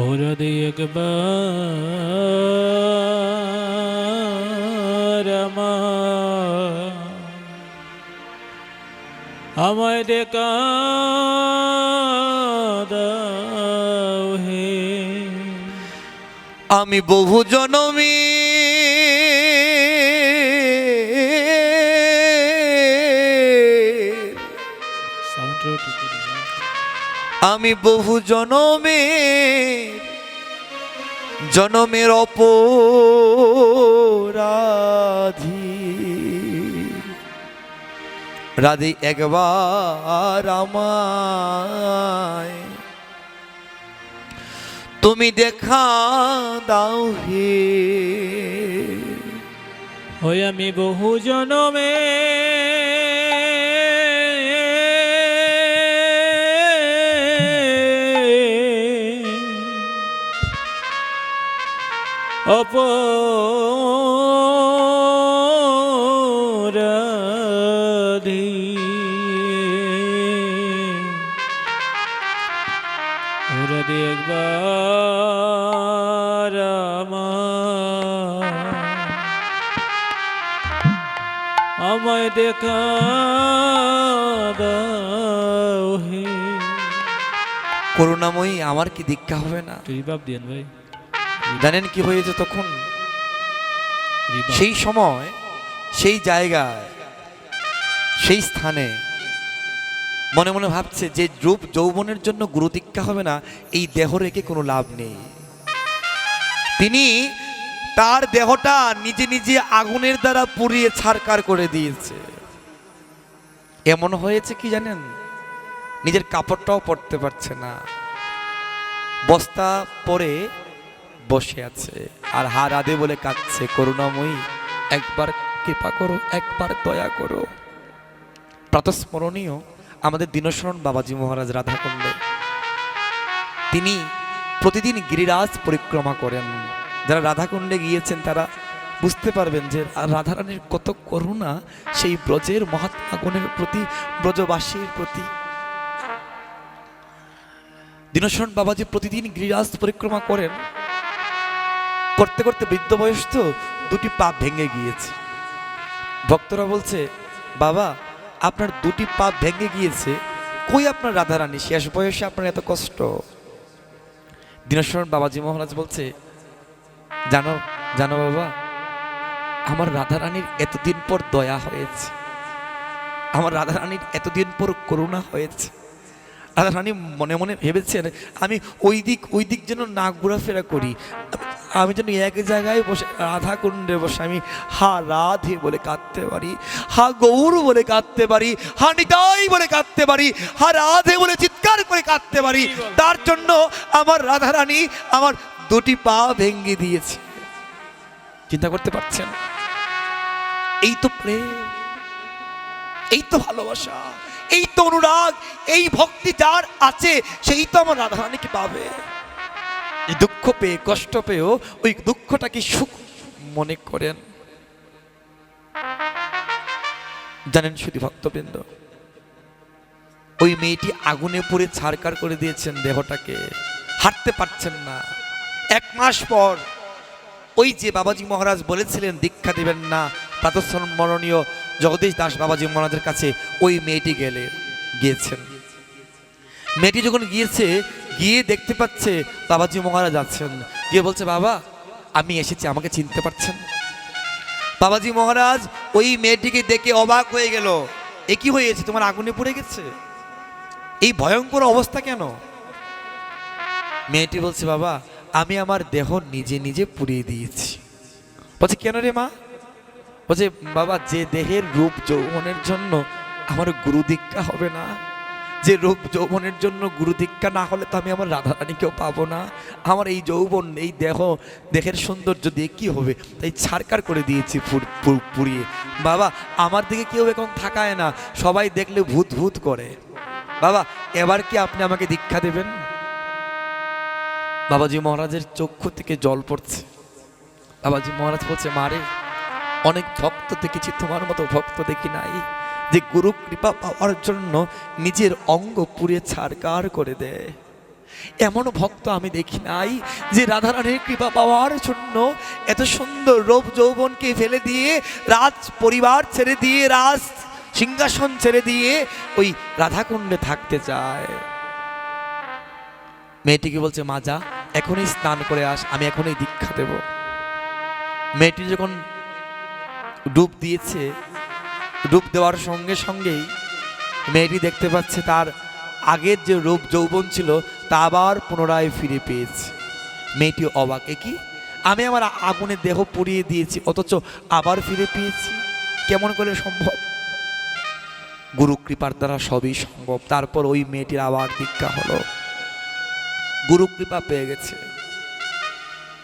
ওরা দে একবার আমায় দেখা দাও হে। আমি বহু জনমী আমি বহু জনমের অপরাধী রাধে একবার আমায় তুমি দেখা দাও হে। ওই আমি বহু জনমে অপরাধী ওরা দে একবার আমায় দেখা দাও হে। করুণাময়ী আমার কি দীক্ষা হবে না? রিবাব দিয়েন ভাই। জানেন কি হয়েছে তখন? সেই সময় সেই জায়গায় সেই স্থানে মনে মনে ভাবছে যে রূপ যৌবনের জন্য গুরু দীক্ষা হবে না, এই দেহ রেখে কোনো লাভ নেই। তিনি তার দেহটা নিজে নিজে আগুনের দ্বারা পুড়িয়ে ছারকার করে দিয়েছে। এমন হয়েছে কি জানেন, নিজের কাপড়টাও পরতে পারছে না, বস্তা পরে বসে আছে আর হা রাধে বলে কাঁদছে, করুণাময়ী একবার কৃপা করো, একবার দয়া করো। প্রাতঃস্মরণীয় আমাদের দীনশরণ বাবাজি মহারাজ রাধাকুণ্ডে তিনি প্রতিদিন গিরিরাজ পরিক্রমা করেন। যারা রাধাকুণ্ডে গিয়েছেন তারা বুঝতে পারবেন যে রাধারানীর কত করুণা সেই ব্রজের মহাত্মাগণের প্রতি, ব্রজবাসীর প্রতি। দীনশরণ বাবাজি প্রতিদিন গিরিরাজ পরিক্রমা করেন, করতে করতে বৃদ্ধ বয়স তো দুটি পা ভেঙে গিয়েছে। ভক্তরা বলছে, বাবা আপনার দুটি পা ভেঙে গিয়েছে, কই আপনার রাধারানী, শেষ বয়সে আপনার এত কষ্ট? দীনশরণ বাবাজি মহারাজ বলছে, জানো জানো বাবা, আমার রাধারানীর এতদিন পর দয়া হয়েছে, আমার রাধারানীর এতদিন পর করুণা হয়েছে। রাধারানী মনে মনে ভেবেছেন আমি ওই দিক যেন না ঘোরাফেরা করি, আমি যেন এক জায়গায় বসে রাধা কুণ্ডে বসে আমি হা রাধে বলে কাঁদতে পারি, হা গৌর বলে কাঁদতে পারি, হা নিতাই বলে কাঁদতে পারি, হা রাধে বলে চিৎকার করে কাঁদতে পারি। তার জন্য আমার রাধারানী আমার দুটি পা ভেঙে দিয়েছে। চিন্তা করতে পারছেন? এই তো প্রেম, এই তো ভালোবাসা, এই তো অনুরাগ, এই ভক্তি যার আছে সেই তো আমার রাধারানীকে পাবে। এই দুঃখ পেয়ে, কষ্ট পেয়েও ওই দুঃখটাকে সুখ মনে করেন। জানেন শুধু ভক্তবৃন্দ, ওই মেয়েটি আগুনে পুড়ে ছারকার করে দিয়েছেন দেহটাকে, হাঁটতে পারছেন না। 1 মাস পর ওই যে বাবাজি মহারাজ বলেছিলেন দীক্ষা দেবেন না, প্রাতঃস্মরণীয় জগদীশ দাস বাবাজি মহারাজের কাছে ওই মেয়েটি গিয়েছেন। মেয়েটি যখন গিয়েছে, গিয়ে দেখতে পাচ্ছে বাবাজি মহারাজ আছেন, গিয়ে বলছে, বাবা আমি এসেছি, আমাকে চিনতে পারছেন? বাবাজি মহারাজ ওই মেয়েটিকে দেখে অবাক হয়ে গেল, এ কি হয়েছে, তোমার আগুনে পড়ে গেছে, এই ভয়ঙ্কর অবস্থা কেন? মেয়েটি বলছে, বাবা আমি আমার দেহ নিজে নিজে পুড়িয়ে দিয়েছি। বলছে, কেন রে মা? বলছে, বাবা যে দেহের রূপ যৌবনের জন্য আমার গুরু দীক্ষা হবে না, যে রূপ যৌবনের জন্য গুরু দীক্ষা না হলে তো আমি আমার রাধারানীকেও পাবো না, আমার এই যৌবন, এই দেহের সৌন্দর্য দিয়ে কি হবে, তাই ছারকার করে দিয়েছি পুড়িয়ে। বাবা আমার দিকে কেউ এখন থাকায় না, সবাই দেখলে ভূত ভূত করে। বাবা এবার কি আপনি আমাকে দীক্ষা দেবেন? বাবাজি মহারাজের চক্ষু থেকে জল পড়ছে। বাবাজি মহারাজ বলছে, মারে অনেক ভক্ত দেখেছি, তোমার মতো ভক্ত দেখি নাই। যে গুরু কৃপা পাওয়ার জন্য নিজের অঙ্গ পুড়ে ছাড়কার করে দেয়। এমন ভক্ত আমি দেখি নাই যে রাধারানীর কৃপা পাওয়ার জন্য এত সুন্দর রূপ যৌবনকে ফেলে দিয়ে, রাজ পরিবার ছেড়ে দিয়ে, রাজ সিংহাসন ছেড়ে দিয়ে ওই রাধাকুণ্ডে থাকতে চায়। মেয়েটিকে বলছে, মা যা, এখনই স্নান করে আস, আমি এখনই দীক্ষা দেব। মেয়েটি যখন ডুব দিয়েছে, ডুব দেওয়ার সঙ্গে সঙ্গেই মেয়েটি দেখতে পাচ্ছে তার আগের যে রূপ যৌবন ছিল তা আবার পুনরায় ফিরে পেয়েছে। মেয়েটি অবাক, এ কি, আমি আমার আগুনে দেহ পুড়িয়ে দিয়েছি অথচ আবার ফিরে পেয়েছি, কেমন করে সম্ভব? গুরু কৃপার দ্বারা সবই সম্ভব। তারপর ওই মেয়েটির আবার দীক্ষা হলো, গুরু কৃপা পেয়ে গেছে।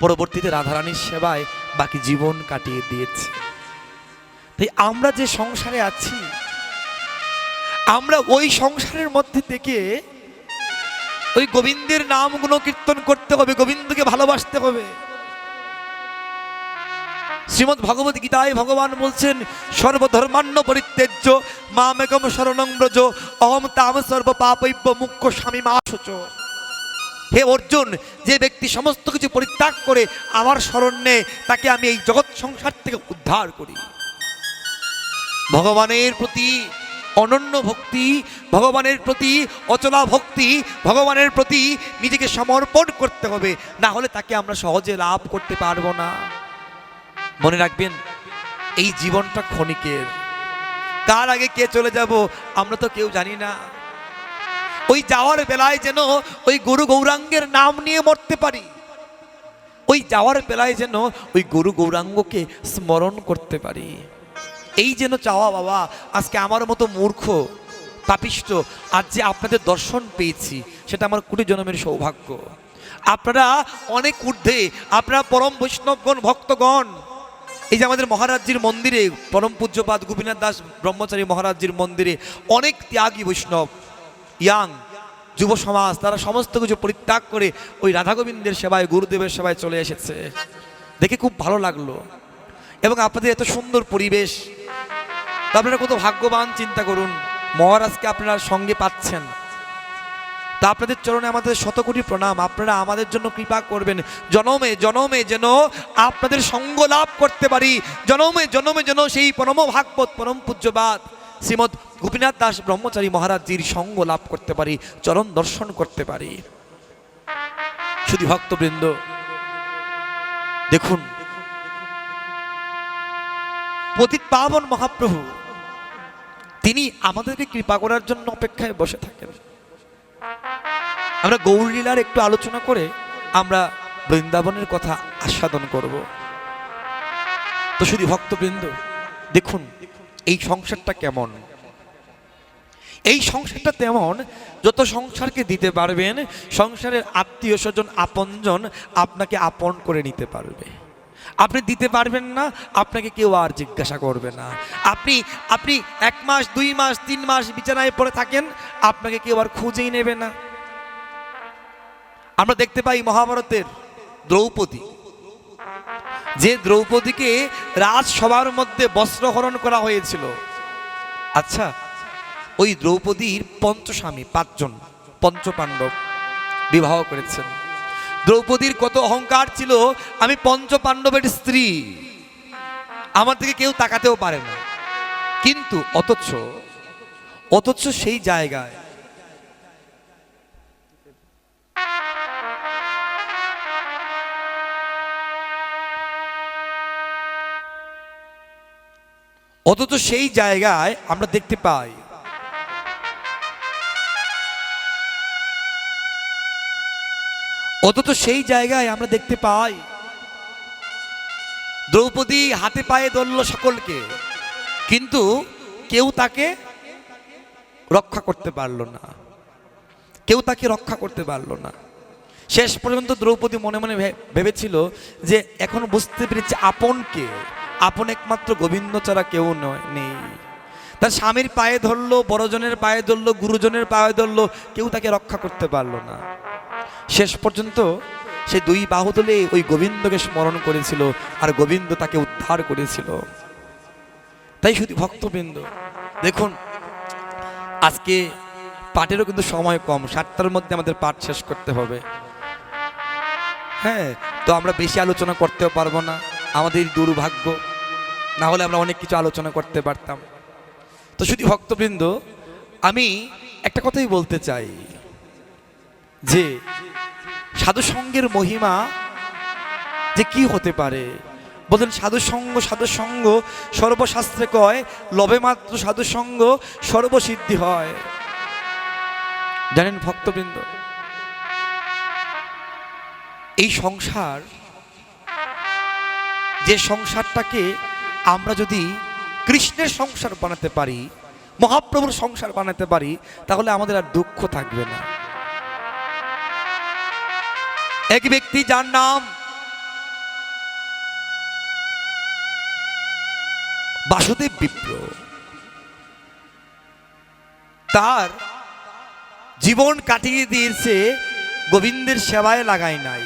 পরবর্তীতে রাধারানীর সেবায় বাকি জীবন কাটিয়ে দিয়েছে। তাই আমরা যে সংসারে আছি, আমরা ওই সংসারের মধ্যে থেকে ওই গোবিন্দের নামগুলো কীর্তন করতে হবে, গোবিন্দকে ভালোবাসতে হবে। শ্রীমদ্ ভগবত গীতায় ভগবান বলছেন, সর্বধর্মান্ন পরিত্যাজ্য মামেকম শরণং ব্রজ অহম তাম সর্ব পাপৈব্য মুখ্য স্বামী মা শুচ। হে অর্জুন, যে ব্যক্তি সমস্ত কিছু পরিত্যাগ করে আমার শরণ নেয় তাকে আমি এই জগৎ সংসার থেকে উদ্ধার করি। ভগবানের প্রতি অনন্য ভক্তি, ভগবানের প্রতি অচলা ভক্তি, ভগবানের প্রতি নিজেকে সমর্পণ করতে হবে, না হলে তাকে আমরা সহজে লাভ করতে পারবো না। মনে রাখবেন, এই জীবনটা ক্ষণিকের, কার আগে কে চলে যাব আমরা তো কেউ জানি না। ওই যাওয়ার বেলায় যেন ওই গুরু গৌরাঙ্গের নাম নিয়ে মরতে পারি, ওই যাওয়ার বেলায় যেন ওই গুরু গৌরাঙ্গকে স্মরণ করতে পারি, এই যেন চাওয়া। বাবা, আজকে আমার মতো মূর্খ পাপিষ্ট আজ যে আপনাদের দর্শন পেয়েছি, সেটা আমার কোটি জন্মের সৌভাগ্য। আপনারা অনেক ঊর্ধ্বে, আপনারা পরম বৈষ্ণবগণ, ভক্তগণ। এই যে আমাদের মহারাজজির মন্দিরে, পরম পূজ্যপাদ গোপীনাথ দাস ব্রহ্মচারী মহারাজজির মন্দিরে অনেক ত্যাগী বৈষ্ণব, ইয়াং যুব সমাজ, তারা সমস্ত কিছু পরিত্যাগ করে ওই রাধা গোবিন্দের সেবায়, গুরুদেবের সেবায় চলে এসেছে। দেখে খুব ভালো লাগলো। এবং আপনাদের এত সুন্দর পরিবেশ, তা আপনারা কত ভাগ্যবান চিন্তা করুন। মহারাজকে আপনারা সঙ্গে পাচ্ছেন, তা আপনাদের চরণে আমাদের শতকোটি প্রণাম। আপনারা আমাদের জন্য কৃপা করবেন, জনমে জনমে যেন আপনাদের সঙ্গ লাভ করতে পারি, জনমে জনমে যেন সেই পরম ভাগবত পরম পূজ্যবাদ শ্রীমৎ গোপীনাথ দাস ব্রহ্মচারী মহারাজজির সঙ্গ লাভ করতে পারি, চরণ দর্শন করতে পারি। শুধু ভক্তবৃন্দ দেখুন, পতিত পাবন মহাপ্রভু তিনি আমাদেরকে কৃপা করার জন্য অপেক্ষায় বসে থাকেন। আমরা গৌরলীলার একটু আলোচনা করে আমরা বৃন্দাবনের কথা আস্বাদন করব। তো শুধু ভক্তবৃন্দ দেখুন, এই সংসারটা কেমন, এই সংসারটা তেমন, যত সংসারকে দিতে পারবেন, সংসারের আত্মীয় স্বজন আপনজন আপনাকে আপন করে নিতে পারবে। আপনি দিতে পারবেন না, আপনাকে কেউ আর জিজ্ঞাসা করবে না। আপনি 1 মাস 2 মাস 3 মাস বিছানায় পড়ে থাকেন, আপনাকে কেউ আর খুঁজেই নেবে না। আমরা দেখতে পাই মহাভারতের দ্রৌপদী, যে দ্রৌপদীকে রাজসভার মধ্যে বস্ত্রহরণ করা হয়েছিল। আচ্ছা, ওই দ্রৌপদীর পঞ্চস্বামী 5 জন পঞ্চপাণ্ডব বিবাহ করেছেন। দ্রৌপদীর কত অহংকার ছিল, আমি পঞ্চপাণ্ডবের স্ত্রী, আমার দিকে কেউ তাকাতেও পারে না। কিন্তু অথচ সেই জায়গায় আমরা দেখতে পাই দ্রৌপদী হাতে পায়ে ধরল সকলকে, কিন্তু কেউ তাকে রক্ষা করতে পারলো না, শেষ পর্যন্ত দ্রৌপদী মনে মনে ভেবেছিল যে এখন বুঝতে পেরেছে আপন একমাত্র গোবিন্দ ছাড়া কেউ নেই। তার স্বামীর পায়ে ধরলো, বড়জনের পায়ে ধরলো, গুরুজনের পায়ে ধরলো, কেউ তাকে রক্ষা করতে পারলো না। শেষ পর্যন্ত সে 2 বাহু তুলে ওই গোবিন্দকে স্মরণ করেছিল, আর গোবিন্দ তাকে উদ্ধার করেছিল। তাই শুধু ভক্তবৃন্দ দেখুন, আজকে পাঠেরও কিন্তু সময় কম, 7টার মধ্যে আমাদের পাঠ শেষ করতে হবে। হ্যাঁ, তো আমরা বেশি আলোচনা করতেও পারবো না, আমাদের দুর্ভাগ্য, না হলে আমরা অনেক কিছু আলোচনা করতে পারতাম। তো শুধু ভক্তবৃন্দ, আমি একটা কথাই বলতে চাই যে সাধুসঙ্গের মহিমা যে কি হতে পারে। বলেন সাধুসঙ্গ সাধুসঙ্গ সর্বশাস্ত্রে কয়, লবে মাত্র সাধুসঙ্গ সর্বসিদ্ধি হয়। জানেন ভক্তবৃন্দ, এই সংসার, যে সংসারটাকে আমরা যদি কৃষ্ণের সংসার বানাতে পারি, মহাপ্রভুর সংসার বানাতে পারি, তাহলে আমাদের আর দুঃখ থাকবে না। এক ব্যক্তি যার নাম বাসুদেব বিপ্র, তার জীবন কাটিয়ে দিয়েছে গোবিন্দের সেবায় লাগায় নাই,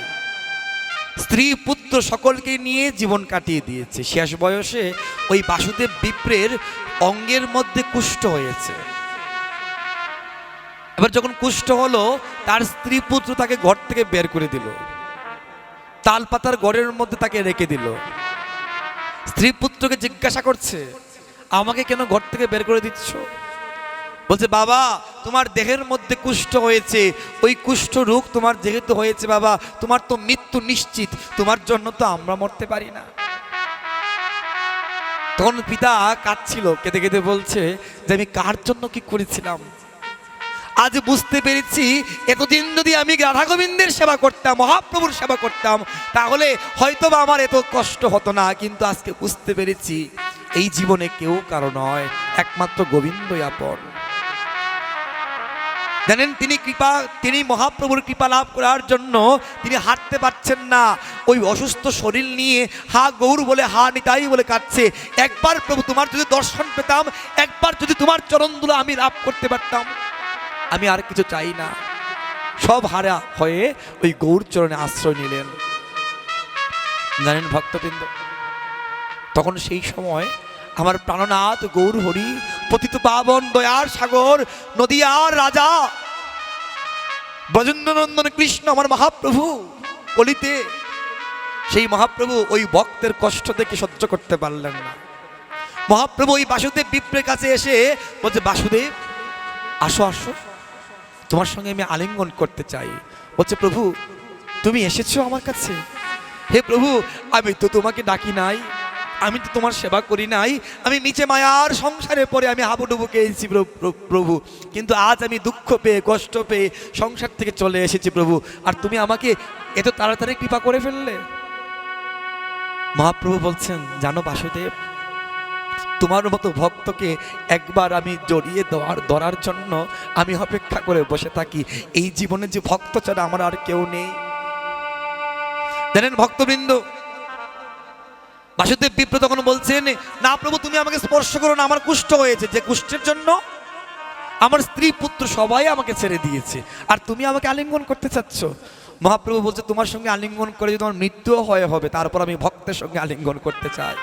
স্ত্রী পুত্র সকলকে নিয়ে জীবন কাটিয়ে দিয়েছে। শেষ বয়সে ওই বাসুদেব বিপ্রের অঙ্গের মধ্যে কুষ্ঠ হয়েছে। এবার যখন কুষ্ঠ হলো, তার স্ত্রী পুত্র তাকে ঘর থেকে বের করে দিল, তালপাতার ঘরের মধ্যে তাকে রেখে দিল। স্ত্রী পুত্রকে জিজ্ঞাসা করছে, আমাকে কেন ঘর থেকে বের করে দিচ্ছ? বলছে, বাবা তোমার দেহের মধ্যে কুষ্ঠ হয়েছে, ওই কুষ্ঠ রোগ তোমার যেহেতু হয়েছে বাবা, তোমার তো মৃত্যু নিশ্চিত, তোমার জন্য তো আমরা মরতে পারি না। তখন পিতা কাঁদছিল, কেঁদে কেঁদে বলছে যে আমি কার জন্য কি করেছিলাম, আজ বুঝতে পেরেছি। এতদিন যদি আমি রাধা গোবিন্দের সেবা করতাম, মহাপ্রভুর সেবা করতাম, তাহলে হয়তো বা আমার এত কষ্ট হতো না। কিন্তু আজকে বুঝতে পেরেছি এই জীবনে কেউ কারো নয়, একমাত্র গোবিন্দই আপন। জানেন, তিনি মহাপ্রভুর কৃপা লাভ করার জন্য তিনি হাঁটতে পারছেন না, ওই অসুস্থ শরীর নিয়ে হা গৌর বলে, হা নিতাই বলে কাঁদছে। একবার প্রভু তোমার যদি দর্শন পেতাম, একবার যদি তোমার চরণধুলো আমি লাভ করতে পারতাম, আমি আর কিছু চাই না। সব হারা হয়ে ওই গৌর চরণে আশ্রয় নিলেন। জানেন ভক্তবৃন্দ, তখন সেই সময় আমার প্রাণনাথ গৌর হরি, পতিত পাবন দয়ার সাগর, নদিয়ার রাজা ব্রজেন্দ্রনন্দন কৃষ্ণ, আমার মহাপ্রভু কলিতে, সেই মহাপ্রভু ওই ভক্তের কষ্ট দেখে সহ্য করতে পারলেন না। মহাপ্রভু ওই বাসুদেব বিপ্রের কাছে এসে বলছে, বাসুদেব আসো আসো, তোমার সঙ্গে আমি আলিঙ্গন করতে চাই। বলছে, প্রভু তুমি এসেছো আমার কাছে? হে প্রভু, আমি তো তোমাকে ডাকি নাই, আমি তো তোমার সেবা করি নাই, আমি নিচে মায়ার সংসারে পড়ে আমি হাবুডুবু খেয়েছি প্রভু, কিন্তু আজ আমি দুঃখ পেয়ে কষ্ট পেয়ে সংসার থেকে চলে এসেছি প্রভু, আর তুমি আমাকে এত তাড়াতাড়ি কৃপা করে ফেললে। মহাপ্রভু বলছেন, জানো বাসুদেব, তোমার মতো ভক্তকে একবার আমি জড়িয়ে ধরার জন্য আমি অপেক্ষা করে বসে থাকি। এই জীবনে যে ভক্ত ছাড়া আমার আর কেউ নেই। জানেন ভক্তবৃন্দ, বাসুদেব বিপ্র তখন বলছেন, না প্রভু তুমি আমাকে স্পর্শ করো না, আমার কুষ্ঠ হয়েছে, যে কুষ্ঠের জন্য আমার স্ত্রী পুত্র সবাই আমাকে ছেড়ে দিয়েছে, আর তুমি আমাকে আলিঙ্গন করতে চাচ্ছ। মহাপ্রভু বলছে, তোমার সঙ্গে আলিঙ্গন করে যদি তোমার মৃত্যুও হবে, তারপর আমি ভক্তের সঙ্গে আলিঙ্গন করতে চাই।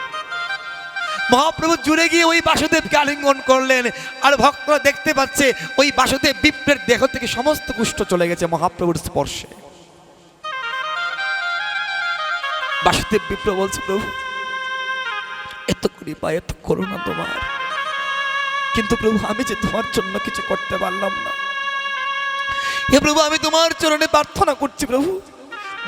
মহাপ্রভু জুড়ে গিয়ে ওই বাসুদেবকে আলিঙ্গন করলেন, আর ভক্তরা দেখতে পাচ্ছে ওই বাসুদেব বিপ্রের দেহ থেকে সমস্ত কুষ্ঠ চলে গেছে মহাপ্রভুর স্পর্শে। বাসুদেব বিপ্র বলছে, প্রভু এত কৃপা, এত করুণা তোমার, কিন্তু প্রভু আমি যে তোমার জন্য কিছু করতে পারলাম না। হে প্রভু, আমি তোমার চরণে প্রার্থনা করছি প্রভু,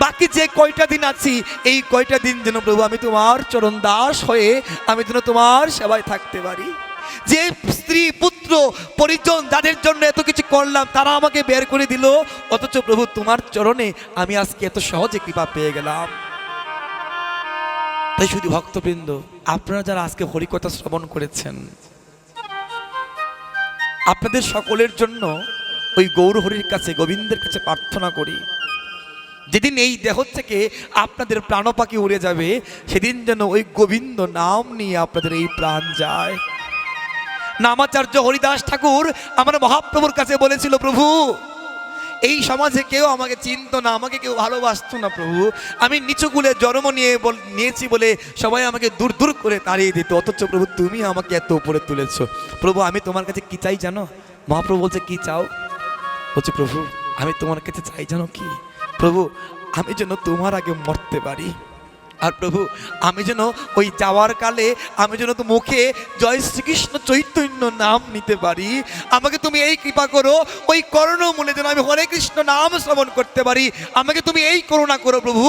বাকি যে কয়টা দিন আছি, এই কয়টা দিন যেন প্রভু আমি তোমার চরণ দাস হয়ে আমি যেন তোমার সেবায় থাকতে পারি। যে স্ত্রী পুত্র পরিজন যাদের জন্য এত কিছু করলাম, তারা আমাকে বের করে দিল, অথচ প্রভু তোমার চরণে আমি আজকে এত সহজে কৃপা পেয়ে গেলাম। তাই শুধু ভক্তবৃন্দ, আপনারা যারা আজকে হরিকথা শ্রবণ করেছেন, আপনাদের সকলের জন্য ওই গৌর হরির কাছে, গোবিন্দের কাছে প্রার্থনা করি, যেদিন এই দেহ থেকে আপনাদের প্রাণ পাখি উড়ে যাবে, সেদিন যেন ওই গোবিন্দ নাম নিয়ে আপনাদের এই প্রাণ যায়। নামাচার্য হরিদাস ঠাকুর আমার মহাপ্রভুর কাছে বলেছিল, প্রভু এই সমাজে কেউ আমাকে চিনতো না, আমাকে কেউ ভালোবাসতো না প্রভু। আমি নিচু কুলে জন্ম নিয়েছি বলে সবাই আমাকে দূর দূর করে তাড়িয়ে দিত, অথচ প্রভু তুমি আমাকে এত উপরে তুলেছো। প্রভু আমি তোমার কাছে কি চাই জানো? মহাপ্রভু বলছে কি চাও? বলছে প্রভু আমি তোমার কাছে চাই জানো কি? প্রভু আমি যেন তোমার আগে মরতে পারি, আর প্রভু আমি যেন ওই যাওয়ার কালে আমি যেন তো মুখে জয় শ্রীকৃষ্ণ চৈতন্য নাম নিতে পারি। আমাকে তুমি এই কৃপা করো, ওই করুণামূলে যেন আমি হরে কৃষ্ণ নাম শ্রবণ করতে পারি। আমাকে তুমি এই করুণা করো প্রভু,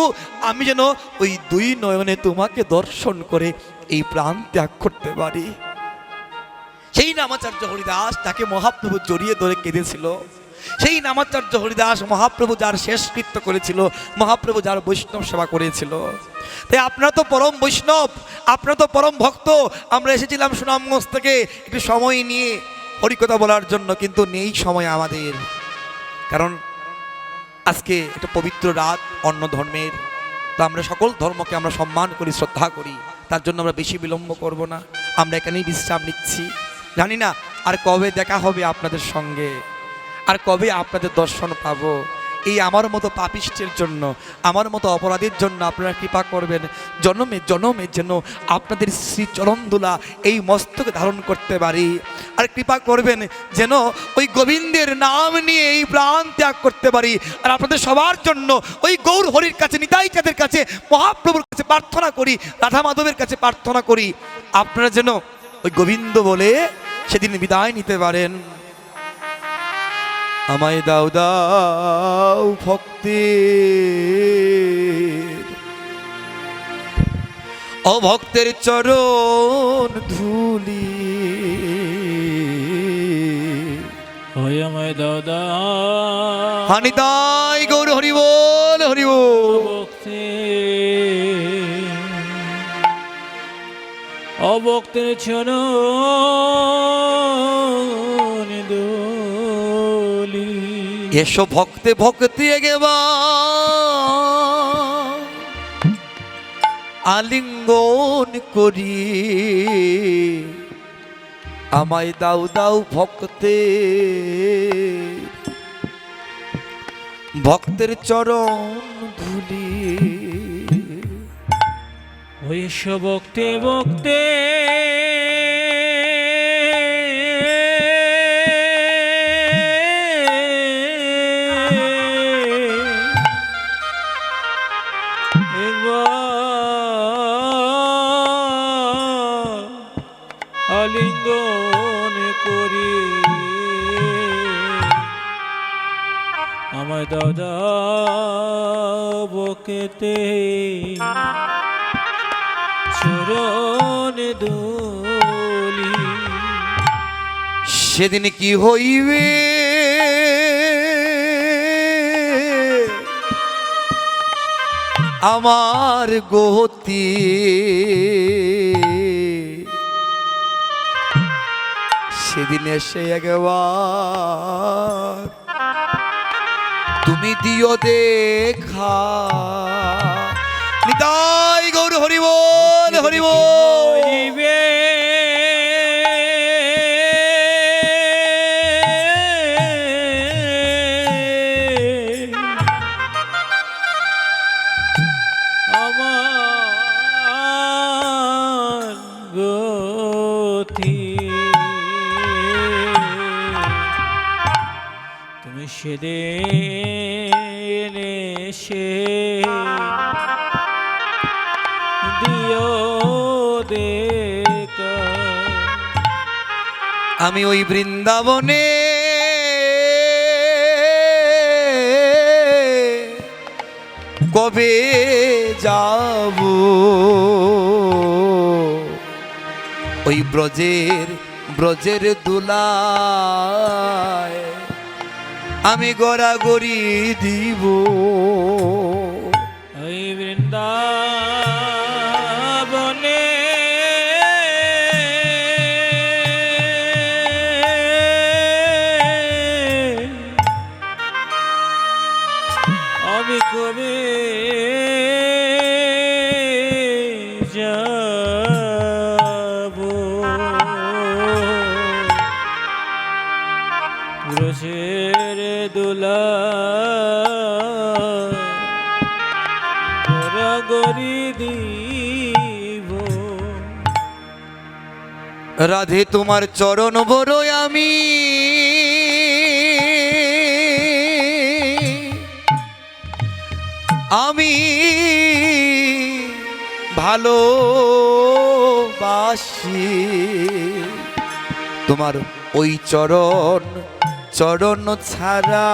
আমি যেন ওই দুই নয়নে তোমাকে দর্শন করে এই প্রাণ ত্যাগ করতে পারি। সেই নামাচার্য হরিদাস তাকে মহাপ্রভু জড়িয়ে ধরে কেঁদেছিল। সেই নামাচার্য হরিদাস মহাপ্রভু যার শেষকৃত্য করেছিল, মহাপ্রভু যার বৈষ্ণব সেবা করেছিল। তাই আপনারা তো পরম বৈষ্ণব, আপনারা তো পরম ভক্ত। আমরা এসেছিলাম সুনামগঞ্জ থেকে একটু সময় নিয়ে হরিকথা বলার জন্য, কিন্তু নেই সময় আমাদের। কারণ আজকে একটা পবিত্র রাত অন্য ধর্মের, তো আমরা সকল ধর্মকে আমরা সম্মান করি, শ্রদ্ধা করি, তার জন্য আমরা বেশি বিলম্ব করব না। আমরা এখানেই বিশ্রাম নিচ্ছি। জানি না আর কবে দেখা হবে আপনাদের সঙ্গে, আর কবে আপনাদের দর্শন পাবো। এই আমার মতো পাপিষ্টের জন্য, আমার মতো অপরাধীর জন্য আপনারা কৃপা করবেন, জনমে জনমে যেন আপনাদের শ্রীচরণদুলা এই মস্তকে ধারণ করতে পারি। আর কৃপা করবেন যেন ওই গোবিন্দের নাম নিয়ে এই প্রাণ ত্যাগ করতে পারি। আর আপনাদের সবার জন্য ওই গৌর হরির কাছে, নিতাই চাঁদের কাছে, মহাপ্রভুর কাছে প্রার্থনা করি, রাধা মাধবের কাছে প্রার্থনা করি, আপনারা যেন ওই গোবিন্দ বলে সেদিন বিদায় নিতে পারেন। আমায় দাও দাও ভক্তের, ও ভক্তের চরণ ধুলি, ওই আমায় দাদা হানিতাই গৌর হরি বল, হরি বল। ভক্তি অভক্তের চরণ ধুলি, এসো ভক্তে ভক্তি এগেবা আলিঙ্গন করি, আমায় দাও দাও ভক্তে, ভক্তের চরণ ধুলি। ওই ভক্তে ভক্তে আলিঙ্গন করি, আমায় দাদা বকেতে চরণ দুলি। সেদিন কি হইবে আমার গতি, সেদিন এসে একবার তুমি দিও দেখা। নিতাই গৌর হরি বল, হরি বল। হইবে আমার গতি, তুমি সেদিন এসে দিও দেখা। আমি ওই বৃন্দাবনে কবে যাব, ওই ব্রজের দুলায় আমি গড়াগড়ি দিব। ওই বৃন্দাবনে আমি কবে যাব, ব্রজের দুলা গরি দিব। রাধে তোমার চরণ বড়ই আমি আমি ভালোবাসি তোমার ওই চরণ চরণ ছাড়া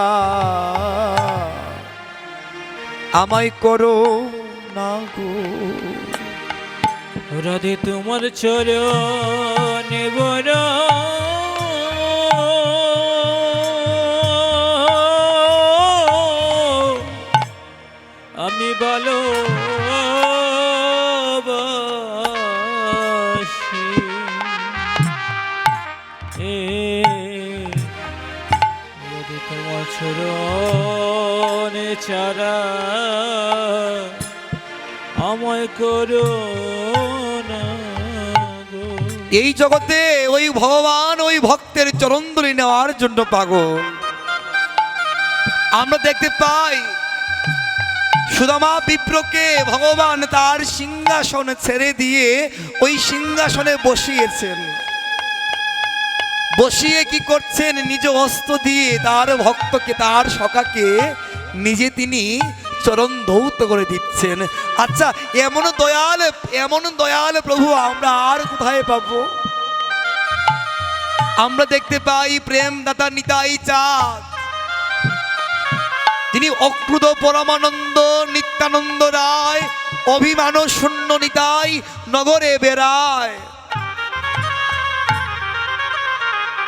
আমায় করো না গো। রাধে তোমার চরণে বড় আমি ভালোবাসি। রাধে তোমার চরণে ছাড়া আমায় করো না গো। এই জগতে ওই ভগবান ওই ভক্তের চরণধরি নেওয়ার জন্য পাগল। আমরা দেখতে পাই সুদামা বিপ্রকে ভগবান তার সিংহাসন ছেড়ে দিয়ে ওই সিংহাসনে বসিয়েছেন। বসিয়ে কি করছেন? নিজ হস্ত দিয়ে তার ভক্তকে তার সখাকে নিজে তিনি চরণ ধৌত করে দিচ্ছেন। আচ্ছা, এমন দয়াল প্রভু আমরা আর কোথায় পাবো? আমরা দেখতে পাই প্রেম দাতা নিতাই চাঁদ, তিনি অক্রুধ পরমানন্দ নিত্যানন্দ রায় অভিমান শূন্য নিতাই নগরে বেড়ায়।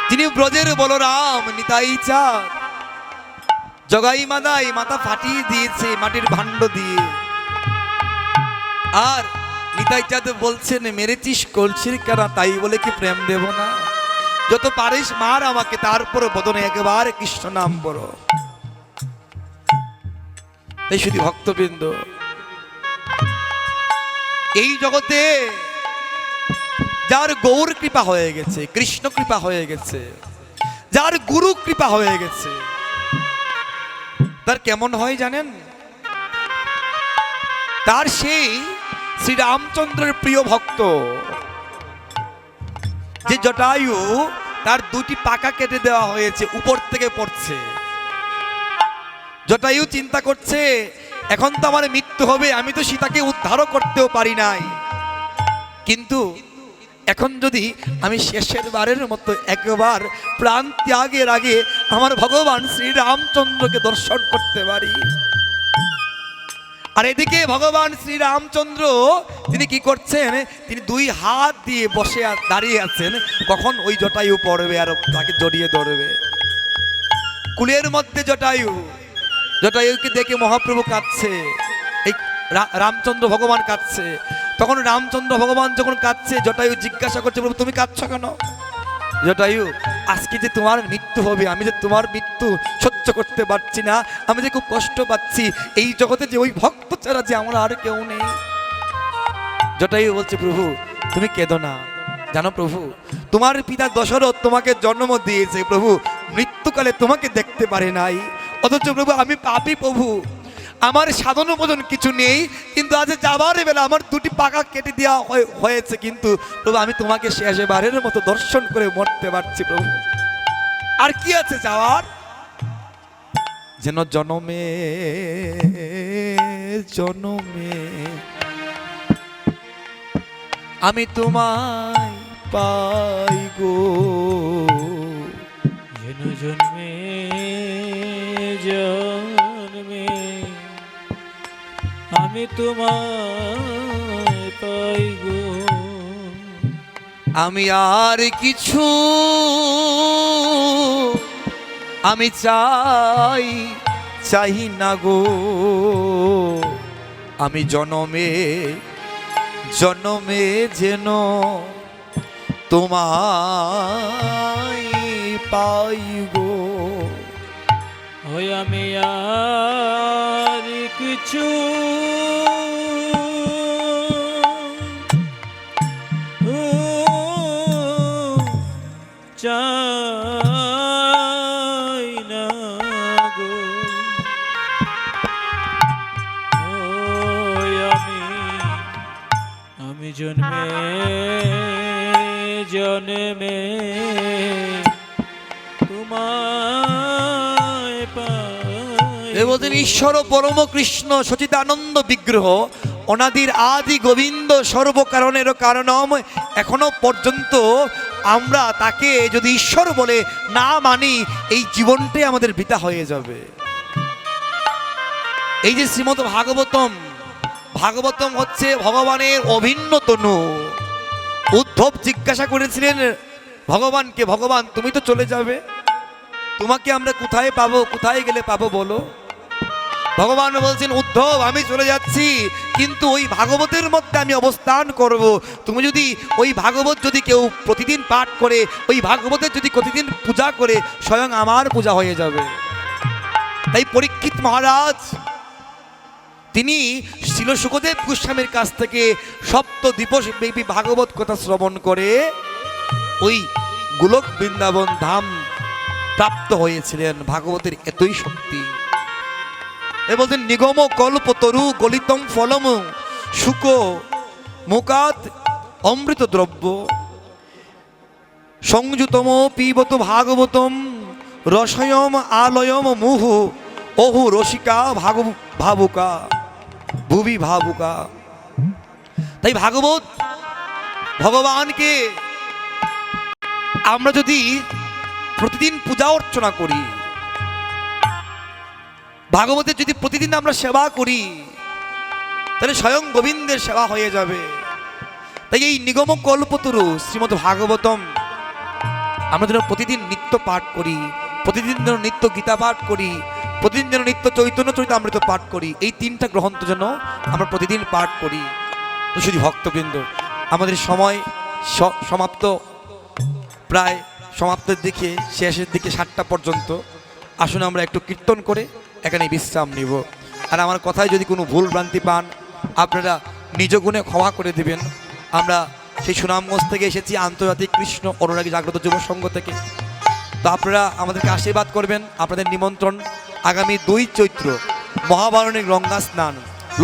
তিনি ব্রজের বলরাম নিতাই চাঁদ, জগাই মাদাই মাথা ফাটিয়ে দিয়েছে মাটির ভাণ্ড দিয়ে। আর নিতাই চাঁদ বলছেন, মেরেছিস কলসির কেনা, তাই বলে কি প্রেম দেব না? যত পারিস মার আমাকে, তারপর বদনে একবার কৃষ্ণ নাম বড়। তাই শুধু ভক্তবৃন্দ, এই জগতে যার গৌর কৃপা হয়ে গেছে, কৃষ্ণ কৃপা হয়ে গেছে, যার গুরু কৃপা হয়ে গেছে, তার কেমন হয় জানেন? তার সেই শ্রী রামচন্দ্রের প্রিয় ভক্ত যে জটায়ু, তার দুটি পাকা কেটে দেওয়া হয়েছে, উপর থেকে পড়ছে। জটায়ু চিন্তা করছে, এখন তো আমার মৃত্যু হবে, আমি তো সীতাকে উদ্ধারও করতেও পারি নাই, কিন্তু এখন যদি আমি শেষের বারের মতো একবার প্রাণ ত্যাগের আগে আমার ভগবান শ্রী রামচন্দ্রকে দর্শন করতে পারি। আর এদিকে ভগবান শ্রী রামচন্দ্র তিনি কি করছেন? তিনি দুই হাত দিয়ে বসে দাঁড়িয়ে আছেন, কখন ওই জটায়ু পড়বে আর তাকে জড়িয়ে ধরবে। কুলের মধ্যে জটায়ুকে দেখে মহাপ্রভু কাঁদছে, এই রামচন্দ্র ভগবান কাঁদছে। তখন রামচন্দ্র ভগবান যখন কাঁদছে, জটায়ু জিজ্ঞাসা করছে, প্রভু তুমি কাঁদছো কেন? জটায়ু, আজকে যে তোমার মৃত্যু হবে, আমি যে তোমার মৃত্যু সহ্য করতে পারছি না, আমি যে খুব কষ্ট পাচ্ছি, এই জগতে যে ওই ভক্ত ছাড়া যে আমার আর কেউ নেই। জটায়ু বলছে, প্রভু তুমি কেঁদো না, জানো প্রভু, তোমার পিতা দশরথ তোমাকে জন্ম দিয়েছে, প্রভু মৃত্যুকালে তোমাকে দেখতে পারে নাই, অথচ প্রভু আমি পাপী প্রভু, আমার সাধন ভোজন কিছু নেই, কিন্তু আজ যাবার বেলা আমার দুটি পাকা কেটে দেওয়া হয়েছে, কিন্তু প্রভু আমি তোমাকে শেষবারের মতো দর্শন করে মরতে পারছি প্রভু, আর কি আছে যাওয়ার? যেন জনমে জনমে আমি তোমায় পাই গো, যেন জন্মে জন্মে আমি তোমায় পাই গো। আমি আর কিছু আমি চাই না গো, আমি জনমে জনমে যেন তোমায় পাই গো। ওই আমি আর কিছু চাই না গো, ওই আমি জন্মে জন্মে তোমায় পাই। এ বলতেন ঈশ্বর পরম কৃষ্ণ সচিদানন্দ বিগ্রহ অনাদির আদি গোবিন্দ সর্বকারণের কারণম। এখনো পর্যন্ত আমরা তাকে যদি ঈশ্বর বলে না মানি, এই জীবনটাই আমাদের বৃথা হয়ে যাবে। এই যে শ্রীমদ ভাগবতম, ভাগবতম হচ্ছে ভগবানের অভিন্ন তনু। উদ্ধব জিজ্ঞাসা করেছিলেন ভগবানকে, ভগবান তুমি তো চলে যাবে, তোমাকে আমরা কোথায় পাবো, কোথায় গেলে পাবো বলো। ভগবান বলছেন উদ্ধব আমি চলে যাচ্ছি, কিন্তু ওই ভাগবতের মধ্যে আমি অবস্থান করব। তুমি যদি ওই ভাগবত যদি কেউ প্রতিদিন পাঠ করে, ওই ভাগবতের যদি প্রতিদিন পূজা করে, স্বয়ং আমার পূজা হয়ে যাবে। তাই পরীক্ষিত মহারাজ তিনি শিল সুখদেব গোস্বামীর কাছ থেকে সপ্ত দিবস ব্যাপী ভাগবত কথা শ্রবণ করে ওই গোলক বৃন্দাবন ধাম প্রাপ্ত হয়েছিলেন। ভাগবতের এতই শক্তি। এ বলছেন নিগম কল্প তরু গলিতম ফলম শুক মুকাত অমৃত দ্রব্য সংযুতম পিবত ভাগবতম রসয়ম আলয়ম মুহু ওহু রসিকা ভাবুকা ভুবি ভাবুকা। তাই ভাগবত ভগবানকে আমরা যদি প্রতিদিন পূজা অর্চনা করি, ভাগবতের যদি প্রতিদিন আমরা সেবা করি, তাহলে স্বয়ং গোবিন্দের সেবা হয়ে যাবে। তাই এই নিগম কল্পতরু শ্রীমদ ভাগবতম আমরা যেন প্রতিদিন নিত্য পাঠ করি, প্রতিদিন যেন নিত্য গীতা পাঠ করি, প্রতিদিন যেন নিত্য চৈতন্য চরিতামৃত পাঠ করি। এই তিনটা গ্রন্থ যেন আমরা প্রতিদিন পাঠ করি। তো শুধু ভক্তবৃন্দ, আমাদের সময় সমাপ্ত, প্রায় সমাপ্তের দিকে, শেষের দিকে 7টা পর্যন্ত। আসুন আমরা একটু কীর্তন করে এখানে বিশ্রাম নিব। আর আমার কথায় যদি কোনো ভুল ভ্রান্তি পান, আপনারা নিজ গুণে ক্ষমা করে দিবেন। আমরা সেই সুনামগঞ্জ থেকে এসেছি, আন্তর্জাতিক কৃষ্ণ অনুরাগী জাগ্রত যুব সংঘ থেকে। তো আপনারা আমাদেরকে আশীর্বাদ করবেন। আপনাদের নিমন্ত্রণ আগামী 2 চৈত্র মহাবারণিক গঙ্গা স্নান,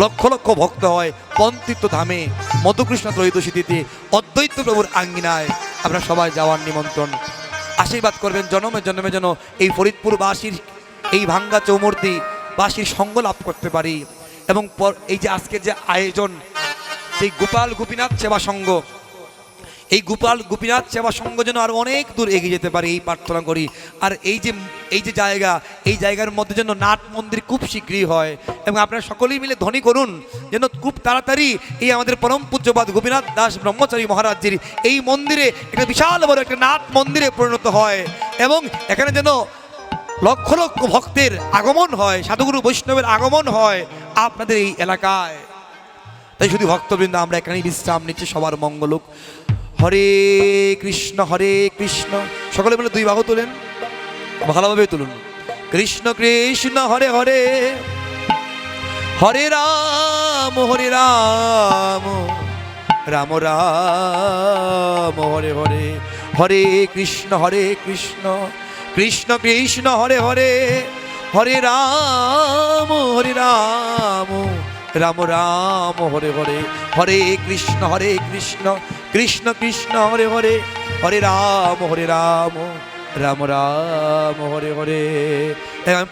লক্ষ লক্ষ ভক্ত হয় পন্তিত্ব ধামে মধুকৃষ্ণ ত্রয়োদশীতে অদ্বৈত প্রভুর আঙ্গিনায়। আপনারা সবাই যাওয়ার নিমন্ত্রণ। আশীর্বাদ করবেন জন্মে জন্মে যেন এই ফরিদপুরবাসীর, এই ভাঙ্গা চৌমূর্তি বাসীর সঙ্গ লাভ করতে পারি। এবং এই যে আজকের যে আয়োজন, সেই গোপাল গোপীনাথ সেবা সংঘ, এই গোপাল গোপীনাথ সেবা সংঘ যেন আরো অনেক দূর এগিয়ে যেতে পারে, এই প্রার্থনা করি। আর এই যে জায়গা, এই জায়গার মধ্যে যেন নাট মন্দির খুব শীঘ্রই হয়, এবং আপনারা সকলেই মিলে ধ্বনি করুন যেন খুব তাড়াতাড়ি এই আমাদের পরম পূজ্যপাদ গোপীনাথ দাস ব্রহ্মচারী মহারাজজির এই মন্দিরে একটা বিশাল বড় একটা নাট মন্দিরে পরিণত হয়, এবং এখানে যেন লক্ষ লক্ষ ভক্তের আগমন হয়, সাধুগুরু বৈষ্ণবের আগমন হয় আপনাদের এই এলাকায়। তাই শুধু ভক্তবৃন্দ আমরা এখানেই বিশ্রাম নিচ্ছি। সবার মঙ্গলক। হরে কৃষ্ণ সকলে বলে 2 বাহু তোলেন, ভালোভাবে তুলুন। কৃষ্ণ কৃষ্ণ হরে হরে, হরে রাম রাম রাম হরে হরে, হরে কৃষ্ণ কৃষ্ণ কৃষ্ণ হরে হরে, হরে রাম রাম রাম হরে হরে, হরে কৃষ্ণ কৃষ্ণ কৃষ্ণ হরে হরে, হরে রাম রাম রাম হরে হরে।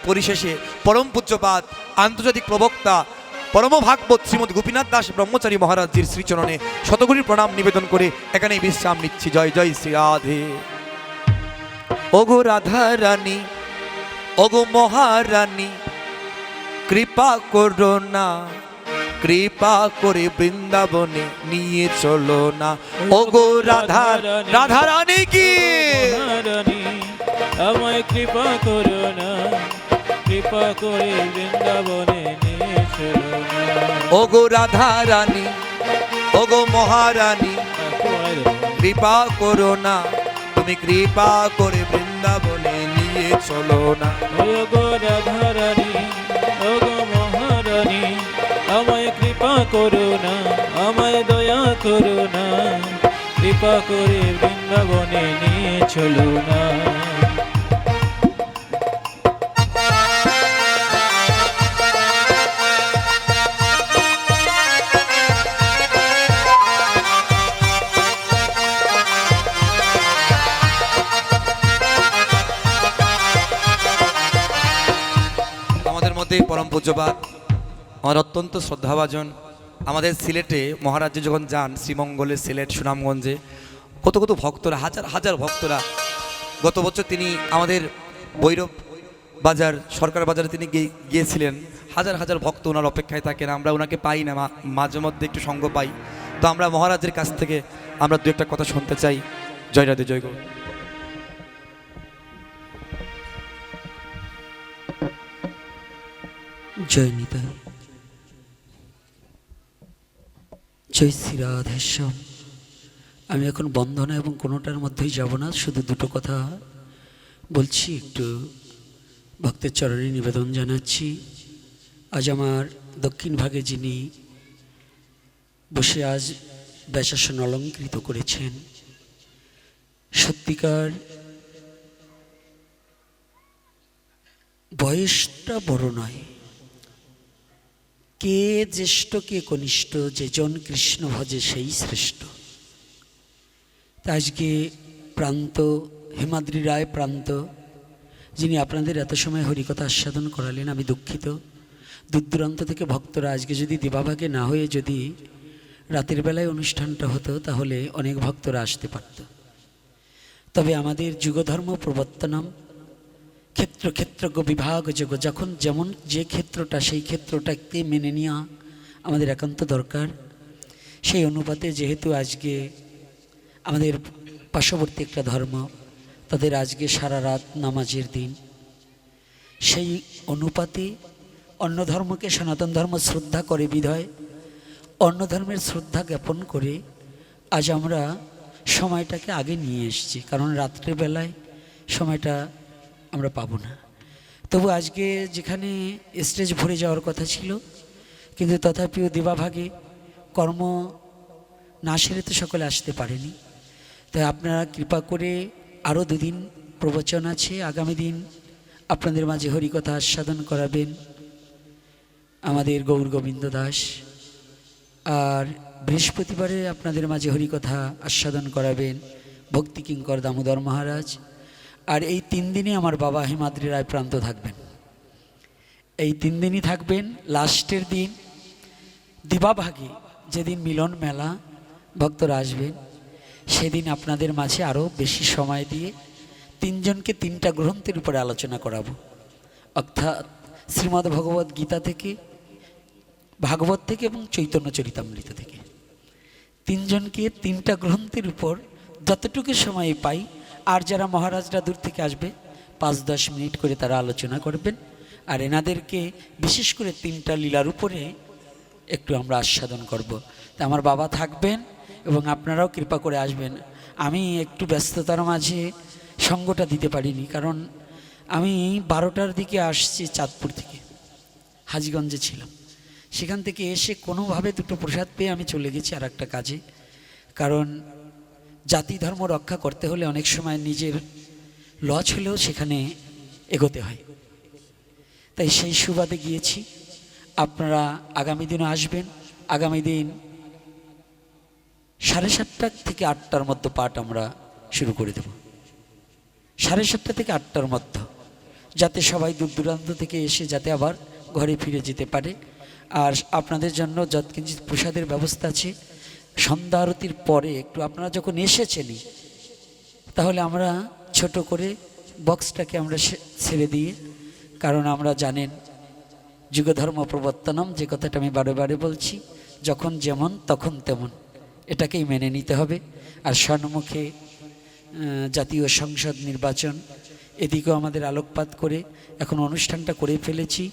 পরিশেষে পরম পূজ্যপাদ আন্তর্জাতিক প্রবক্তা পরম ভাগবত শ্রীমদ গোপীনাথ দাস ব্রহ্মচারী মহারাজজির শ্রীচরণে শতকোটি প্রণাম নিবেদন করে এখানেই বিশ্রাম নিচ্ছি। জয় জয় শ্রী রাধে। ওগো রাধা রানী, ওগো মহারানী, কৃপা করো না, কৃপা করে বৃন্দাবনে নিয়ে চলো না। ওগো রাধা রানী কি আমায় কৃপা করো না, কৃপা করে বৃন্দাবনে নিয়ে চলো না। ওগো রাধা রানী, ওগো মহারানী, কৃপা করো না, তুমি কৃপা করে বৃন্দাবনে নিয়ে চলো না। ওগো রাধা রানী, ওগো মহারানী, আমায় কৃপা করো না, আমায় দয়া করো না, কৃপা করে বৃন্দাবনে নিয়ে চলো না। পূজ্যপাত আমার অত্যন্ত শ্রদ্ধাভাজন আমাদের সিলেটে মহারাজ্যে যখন যান শ্রীমঙ্গলে সিলেট সুনামগঞ্জে কত কত ভক্তরা হাজার হাজার ভক্তরা গত বছর তিনি আমাদের ভৈরব বাজার সরকার বাজারে তিনি গিয়েছিলেন হাজার হাজার ভক্ত ওনার অপেক্ষায় থাকেন আমরা ওনাকে পাই না মাঝে মধ্যে একটু সঙ্গ পাই তো আমরা মহারাজের কাছ থেকে আমরা দু একটা কথা শুনতে চাই জয় রাধে জয় গো জয় নিতাই জয় শ্রী রাধেশ্যাম। আমি এখন বন্ধনা এবং কোনোটার মধ্যেই যাব না, শুধু দুটো কথা বলছি, একটু ভক্তের চরণে নিবেদন জানাচ্ছি। আজ আমার দক্ষিণ ভাগে যিনি বসে আজ ব্যাসাসন অলঙ্কৃত করেছেন, সত্যিকার বয়সটা বড় নয়, কে জ্যেষ্ঠ কে কনিষ্ঠ, যেজন কৃষ্ণ ভজে সেই শ্রেষ্ঠ। তা আজকে প্রান্ত হেমাদ্রি রায় প্রান্ত যিনি আপনাদের এত সময় হরিকথা আস্বাদন করালেন, আমি দুঃখিত। দূর দূরান্ত থেকে ভক্তরা আজকে যদি দিবাভাগে না হয়ে যদি রাতের বেলায় অনুষ্ঠানটা হতো তাহলে অনেক ভক্তরা আসতে পারত। তবে আমাদের যুগধর্ম প্রবর্তনম ক্ষেত্র ক্ষেত্রজ্ঞ বিভাগ যোগ, যখন যেমন যে ক্ষেত্রটা সেই ক্ষেত্রটাকে মেনে নেওয়া আমাদের একান্ত দরকার। সেই অনুপাতে যেহেতু আজকে আমাদের পার্শ্ববর্তী একটা ধর্ম, তাদের আজকে সারা রাত নামাজের দিন, সেই অনুপাতে অন্য ধর্মকে সনাতন ধর্ম শ্রদ্ধা করে বিধায় অন্য ধর্মের শ্রদ্ধা জ্ঞাপন করে আজ আমরা সময়টাকে আগে নিয়ে এসেছি, কারণ রাত্রেবেলায় সময়টা আমরা পাবো না। তবু আজকে যেখানে স্টেজ ভরে যাওয়ার কথা ছিল, কিন্তু তথাপিও দিবাভাগে কর্ম না সেরে তো সকলে আসতে পারেনি। তাই আপনারা কৃপা করে আরও দুদিন প্রবচন আছে, আগামী দিন আপনাদের মাঝে হরিকথা আস্বাদন করাবেন আমাদের গৌর গোবিন্দ দাস, আর বৃহস্পতিবারে আপনাদের মাঝে হরিকথা আস্বাদন করাবেন ভক্তি কিঙ্কর দামোদর মহারাজ। আর এই 3 দিনই আমার বাবা হেমাদ্রি রায় প্রান্ত থাকবেন, এই 3 দিনই থাকবেন। লাস্টের দিন দিবাভাগে যেদিন মিলন মেলা ভক্তরা আসবেন, সেদিন আপনাদের মাঝে আরও বেশি সময় দিয়ে 3 জনকে 3টা গ্রন্থের উপরে আলোচনা করাবো, অর্থাৎ শ্রীমদ্ ভগবত গীতা থেকে, ভাগবত থেকে এবং চৈতন্য চরিতামৃত থেকে 3 জনকে 3টা গ্রন্থের উপর যতটুকু সময় পাই, আর যারা মহারাজরা দূর থেকে আসবে 5-10 মিনিট করে তারা আলোচনা করবেন। আর এনাদেরকে বিশেষ করে 3টা লীলার উপরে একটু আমরা আস্বাদন করব। তা আমার বাবা থাকবেন এবং আপনারাও কৃপা করে আসবেন। আমি একটু ব্যস্ততার মাঝে সঙ্গটা দিতে পারিনি, কারণ আমি 12টার দিকে আসছি চাঁদপুর থেকে, হাজীগঞ্জে ছিলাম, সেখান থেকে এসে কোনোভাবে দুটো প্রসাদ পেয়ে আমি চলে গেছি আর একটা কাজে। কারণ জাতি ধর্ম রক্ষা করতে হলে অনেক সময় নিজের লজ হলেও সেখানে এগোতে হয়, তাই সেই সুবাদে গিয়েছি। আপনারা আগামী দিনও আসবেন। আগামী দিন 7:30 থেকে 8টার মধ্যে পাঠ আমরা শুরু করে দেব, 7:30 থেকে 8টার মধ্যে, যাতে সবাই দূর দূরান্ত থেকে এসে যাতে আবার ঘরে ফিরে যেতে পারে। আর আপনাদের জন্য যৎকিঞ্চিৎ প্রসাদের ব্যবস্থা আছে। সন্ধ্যা আরতির পরে একটু আপনারা যখন এসেছেনই, তাহলে আমরা ছোট করে বক্সটাকে আমরা ছেড়ে দিয়ে, কারণ আমরা জানেন যুগধর্ম প্রবর্তনম, যে কথাটা আমি বারে বারে বলছি, যখন যেমন তখন তেমন, এটাকেই মেনে নিতে হবে। আর সম্মুখে জাতীয় সংসদ নির্বাচন, এদিকেও আমাদের আলোকপাত করে এখন অনুষ্ঠানটা করে ফেলেছি।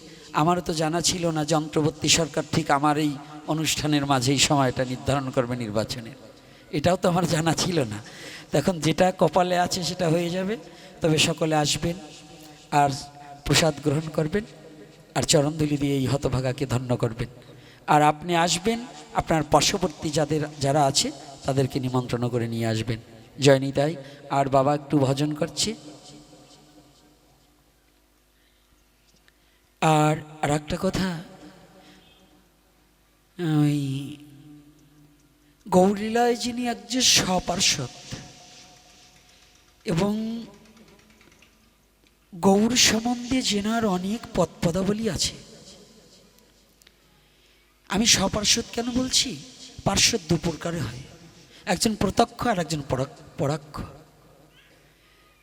আমারও তো জানা ছিল না যে অন্তর্বর্তী সরকার ঠিক আমার এই অনুষ্ঠানের মাঝেই সময়টা নির্ধারণ করবে নির্বাচনের, এটাও তো আমার জানা ছিল না। এখন যেটা কপালে আছে সেটা হয়ে যাবে। তবে সকলে আসবেন আর প্রসাদ গ্রহণ করবেন আর চরণধুলি দিয়ে এই হতভাগাকে ধন্য করবেন। আর আপনি আসবেন, আপনার পার্শ্ববর্তী যারা আছে তাদেরকে নিমন্ত্রণ করে নিয়ে আসবেন। জয় নিতাই। আর বাবা একটু ভজন করছে। আর একটা কথা, ওই গৌরলীলায় যিনি একজন সপার্শ্বদ এবং গৌর সম্বন্ধে জেনার অনেক পদপদাবলী আছে, আমি স্বপার্শ্বদ কেন বলছি? পার্শ্বদ দু প্রকারে হয়, একজন প্রত্যক্ষ আর একজন পরাক্ষ।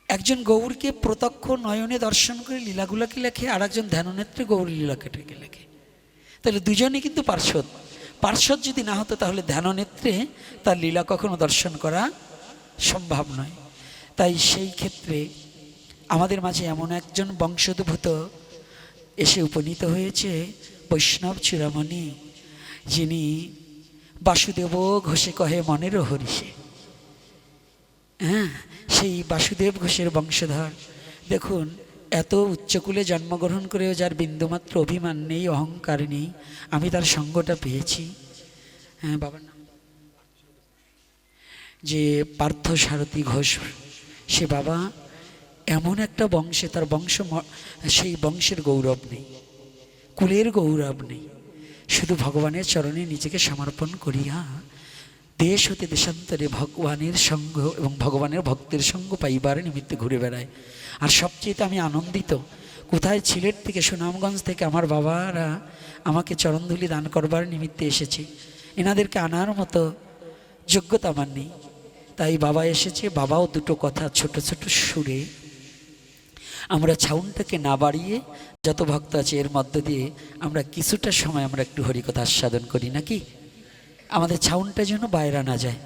একজন গৌরকে প্রত্যক্ষ নয়নে দর্শন করে লীলাগুলাকে লেখে, আর একজন ধ্যাননেত্রে গৌর লীলাকে লেখে। তাহলে দুজনেই কিন্তু পার্শ্বদ। পার্শ্বদ যদি না হতো তাহলে ধ্যাননেত্রে তার লীলা কখনো দর্শন করা সম্ভব নয়। তাই সেই ক্ষেত্রে আমাদের মাঝে এমন একজন বংশোদ্ভূত এসে উপনীত হয়েছে, বৈষ্ণব চূড়ামণি, যিনি বাসুদেব ঘোষে কহে মনের হরিষে। হ্যাঁ, সেই বাসুদেব ঘোষের বংশধর। দেখুন, এত উচ্চকুলে জন্মগ্রহণ করেও যার বিন্দুমাত্র অভিমান নেই, অহংকার নেই, আমি তার সঙ্গটা পেয়েছি। হ্যাঁ, বাবার নাম যে পার্থ সারথী ঘোষ, সে বাবা এমন একটা বংশে, তার বংশ, সেই বংশের গৌরব নেই, কুলের গৌরব নেই, শুধু ভগবানের চরণে নিজেকে সমর্পণ করিয়া দেশ হতে দেশান্তরে ভগবানের সঙ্গ এবং ভগবানের ভক্তের সঙ্গ পাইবার নিমিত্তে ঘুরে বেড়ায়। আর সবচেয়ে আমি আনন্দিত, কোথায় সিলেট থেকে, সুনামগঞ্জ থেকে আমার বাবারা আমাকে চরণধুলি দান করবার নিমিত্তে এসেছে। এনাদেরকে আনার মতো যোগ্যতা আমার নেই, তাই বাবা এসেছে। বাবাও দুটো কথা ছোট ছোট সুরে, আমরা ছাউনটাকে না বাড়িয়ে যত ভক্ত আছে এর মধ্য দিয়ে আমরা কিছুটা সময় আমরা একটু হরিকথা আস্বাদন করি নাকি? আমাদের ছাউনটা যেন বাইরা না যায়।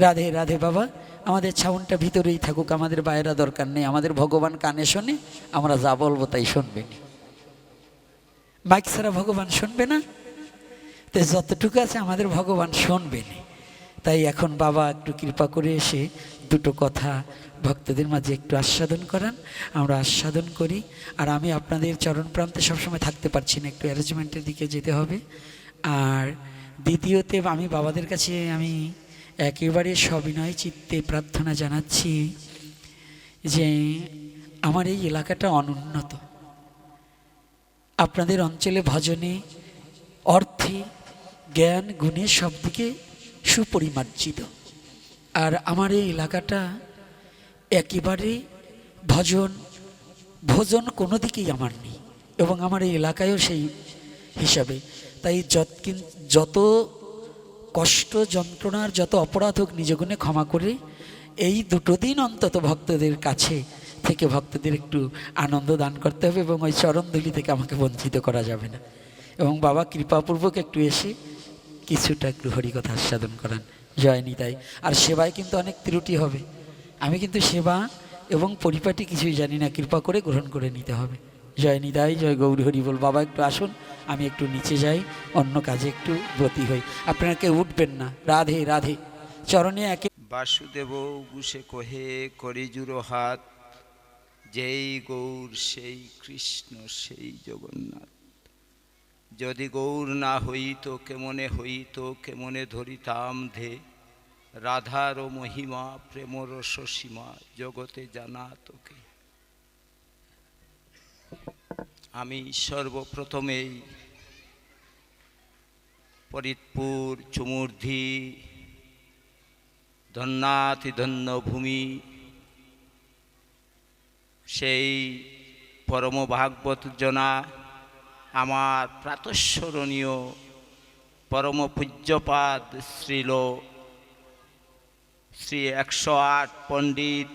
রাধে রাধে বাবা, আমাদের ছাউনটা ভিতরেই থাকুক, আমাদের বাইরা দরকার নেই। আমাদের ভগবান কানে শোনে, আমরা যা বলবো তাই শুনবে না। মাইক ছাড়া ভগবান শুনবে না, তো যতটুকু আছে আমাদের ভগবান শুনবে না। তাই এখন বাবা একটু কৃপা করে এসে দুটো কথা ভক্তদের মাঝে একটু আস্বাদন করান, আমরা আস্বাদন করি। আর আমি আপনাদের চরণ প্রান্তে সবসময় থাকতে পারছি না, একটু অ্যারেঞ্জমেন্টের দিকে যেতে হবে। আর দ্বিতীয়তে আমি বাবাদের কাছে আমি একেবারে সবিনয় চিত্তে প্রার্থনা জানাচ্ছি যে আমার এই এলাকাটা অনুন্নত, আপনাদের অঞ্চলে ভজনে, অর্থে, জ্ঞান, গুণে সব দিকে সুপরিমার্জিত, আর আমার এই এলাকাটা একেবারে ভোজন কোনো দিকেই আমার নেই, এবং আমার এই এলাকায়ও সেই হিসাবে। তাই যত কষ্ট যন্ত্রণার যত অপরাধ হোক নিজ গুণে ক্ষমা করে এই দুটো দিন অন্তত ভক্তদের কাছে থেকে ভক্তদের একটু আনন্দ দান করতে হবে, এবং ওই চরণধুলি থেকে আমাকে বঞ্চিত করা যাবে না। এবং বাবা কৃপাপূর্বক একটু এসে কিছুটা একটু হরিকথা আস্বাদন করান। জয় নিতাই। আর সেবায় কিন্তু অনেক ত্রুটি হবে, আমি কিন্তু সেবা এবং পরিপাটি কিছুই জানি না, কৃপা করে গ্রহণ করে নিতে হবে। জয় নিতাই, জয় গৌর হরি বল। বাবা একটু আসুন, আমি একটু নিচে যাই, অন্য কাজে একটু ব্রতী হই, আপনারা কেউ উঠবেন না। রাধে রাধে। চরণে একে বাসুদেব গুষে কহে করি জুড়ো হাত, যেই গৌর সেই কৃষ্ণ সেই জগন্নাথ। যদি গৌর না হইত কেমনে হইত, কেমনে ধরিতাম ধে, রাধার মহিমা প্রেমর সসীমা জগতে জানা তোকে। আমি সর্বপ্রথমেই ফরিদপুর চুমুরধি ধন্যাতি ধন্য ভূমি, সেই পরম ভাগবত জনা আমার প্রাতঃস্মরণীয় পরম পূজ্যপাদ শ্রী 108 পণ্ডিত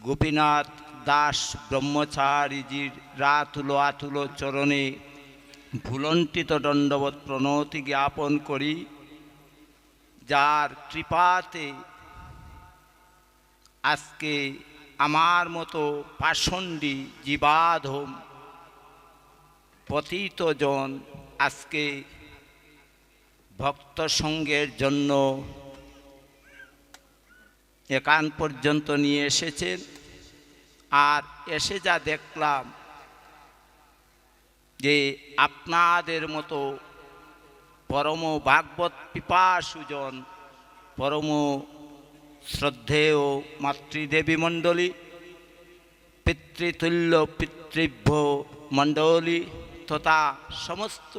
গোপীনাথ দাস ব্রহ্মচারীজির রাতুল আতুল চরণে ভুলণ্ঠিত দণ্ডবত প্রণতি জ্ঞাপন করি, যার কৃপাতে আজকে আমার মতো পাষণ্ডী জীবাধম পতিতজন আজকে ভক্ত সঙ্গের জন্য এখান পর্যন্ত নিয়ে এসেছেন। আর এসে যা দেখলাম যে আপনাদের মতো পরম ভাগবত পিপাসুজন, পরম শ্রদ্ধেয় মাতৃদেবী মণ্ডলী, পিতৃতুল্য পিতৃভ্য মণ্ডলী তথা সমস্ত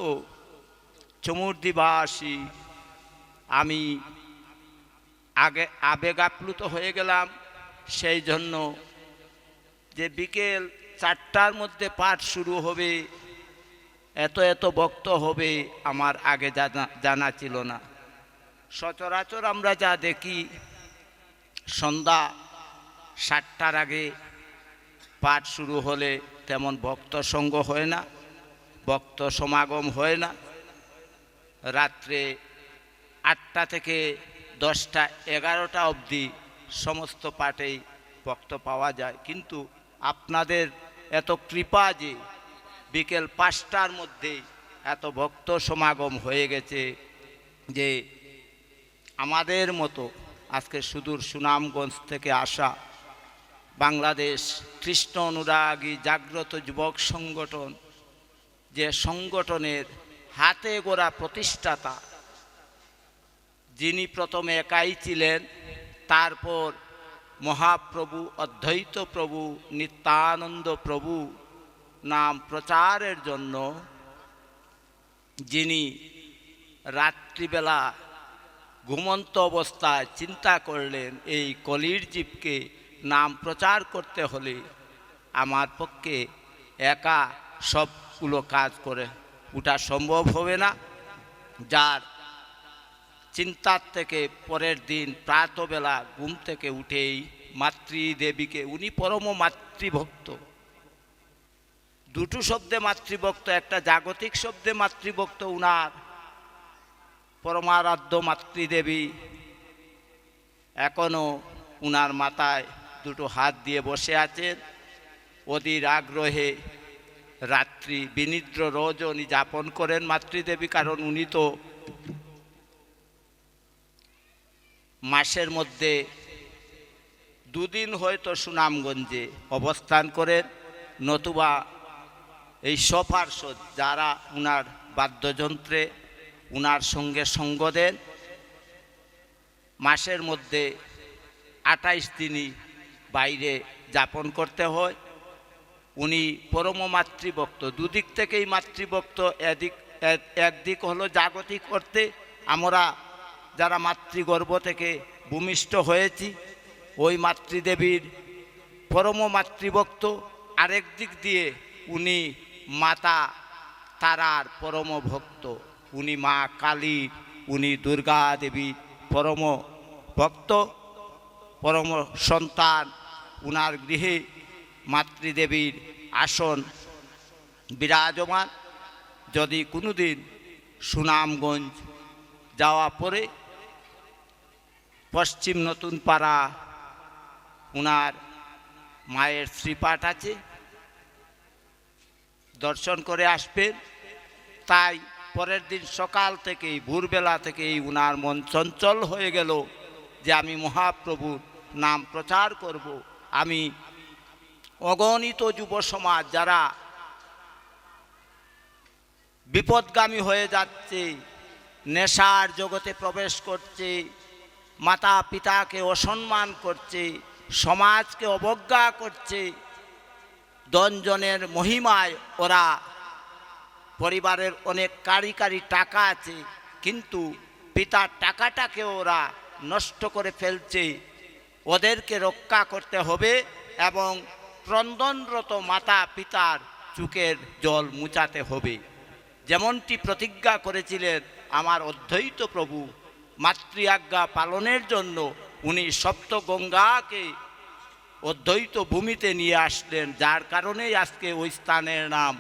চমুরদিবাসী, আমি আবেগাপ্লুত হয়ে গেলাম। সেই জন্য যে বিকেল 4টার মধ্যে পাঠ শুরু হবে, এত এত ভক্ত হবে আমার আগে জানা ছিল না। সচরাচর আমরা যা দেখি সন্ধ্যা 7টার আগে পাঠ শুরু হলে তেমন ভক্ত সঙ্গ হয় না, ভক্ত সমাগম হয় না। রাত্রে 8টা থেকে 10টা 11টা অবধি সমস্ত পাঠেই ভক্ত পাওয়া যায়। কিন্তু আপনাদের এত কৃপা যে বিকেল 5টার মধ্যেই এত ভক্ত সমাগম হয়ে গেছে যে আমাদের মতো আজকে সুদূর সুনামগঞ্জ থেকে আসা বাংলাদেশ কৃষ্ণ অনুরাগী জাগ্রত যুবক সংগঠন, যে সংগঠনের হাতে গড়া প্রতিষ্ঠাতা, যিনি প্রথমে একাই ছিলেন, তারপর মহাপ্রভু অদ্বৈত প্রভু নিত্যানন্দ প্রভু নাম প্রচারের জন্য যিনি রাত্রিবেলা ঘুমন্ত অবস্থায় চিন্তা করলেন এই কলির জীবকে নাম প্রচার করতে হলে আমার পক্ষে একা সবগুলো কাজ করে ওঠা সম্ভব হবে না। যার চিন্তার থেকে পরের দিন প্রাতবেলা ঘুম থেকে উঠেই মাতৃদেবীকে, উনি পরম মাতৃভক্ত, দুটো শব্দে মাতৃভক্ত, একটা জাগতিক শব্দে মাতৃভক্ত, উনার পরমারাধ্য মাতৃদেবী এখনও উনার মাথায় দুটো হাত দিয়ে বসে আছেন। অধীর আগ্রহে রাত্রি বিনিদ্র রজনী যাপন করেন মাতৃদেবী, কারণ উনি তো মাসের মধ্যে 2 দিন হয়তো সুনামগঞ্জে অবস্থান করেন, নতুবা এই সপার্ষদ যারা উনার বাদ্যযন্ত্রে উনার সঙ্গে সঙ্গ দেন, মাসের মধ্যে 28 দিনই বাইরে যাপন করতে হয়। উনি পরম মাতৃভক্ত, দুদিক থেকেই মাতৃভক্ত। একদিক হলো জাগতিক অর্থে আমরা যারা মাতৃগর্ভ থেকে ভূমিষ্ঠ হয়েছি ওই মাতৃদেবীর পরম মাতৃভক্ত, আরেক দিক দিয়ে উনি মাতা তারার পরম ভক্ত, উনি মা কালী, উনি দুর্গা দেবী পরম ভক্ত, পরম সন্তান। উনার গৃহে মাতৃদেবীর আসন বিরাজমান। যদি কোনোদিন সুনামগঞ্জ যাওয়া পরে পশ্চিম নতুন পাড়া উনার মায়ের শ্রীপাঠ আছে, দর্শন করে আসবেন। তাই পরের দিন সকাল থেকেই ভোরবেলা থেকেই উনার মন চঞ্চল হয়ে গেল যে আমি মহাপ্রভুর নাম প্রচার করব। আমি অগণিত যুব সমাজ যারা বিপদগামী হয়ে যাচ্ছে, নেশার জগতে প্রবেশ করছে, মাতা পিতাকে অসম্মান করছে, সমাজকে অবজ্ঞা করছে, দনজনের মহিমায় ওরা পরিবারের অনেক কারি কারি টাকা আছে কিন্তু পিতার টাকাটাকে ওরা নষ্ট করে ফেলছে, ওদেরকে রক্ষা করতে হবে এবং ক্রন্দনরত মাতা পিতার চোখের জল মুছাতে হবে। যেমনটি প্রতিজ্ঞা করেছিলেন আমার অদ্বৈত প্রভু, মাতৃ আজ্ঞা পালনের জন্য উনি সপ্ত গঙ্গাকে অদ্বৈত ভূমিতে নিয়ে আসলেন, যার কারণেই আজকে ওই স্থানের নাম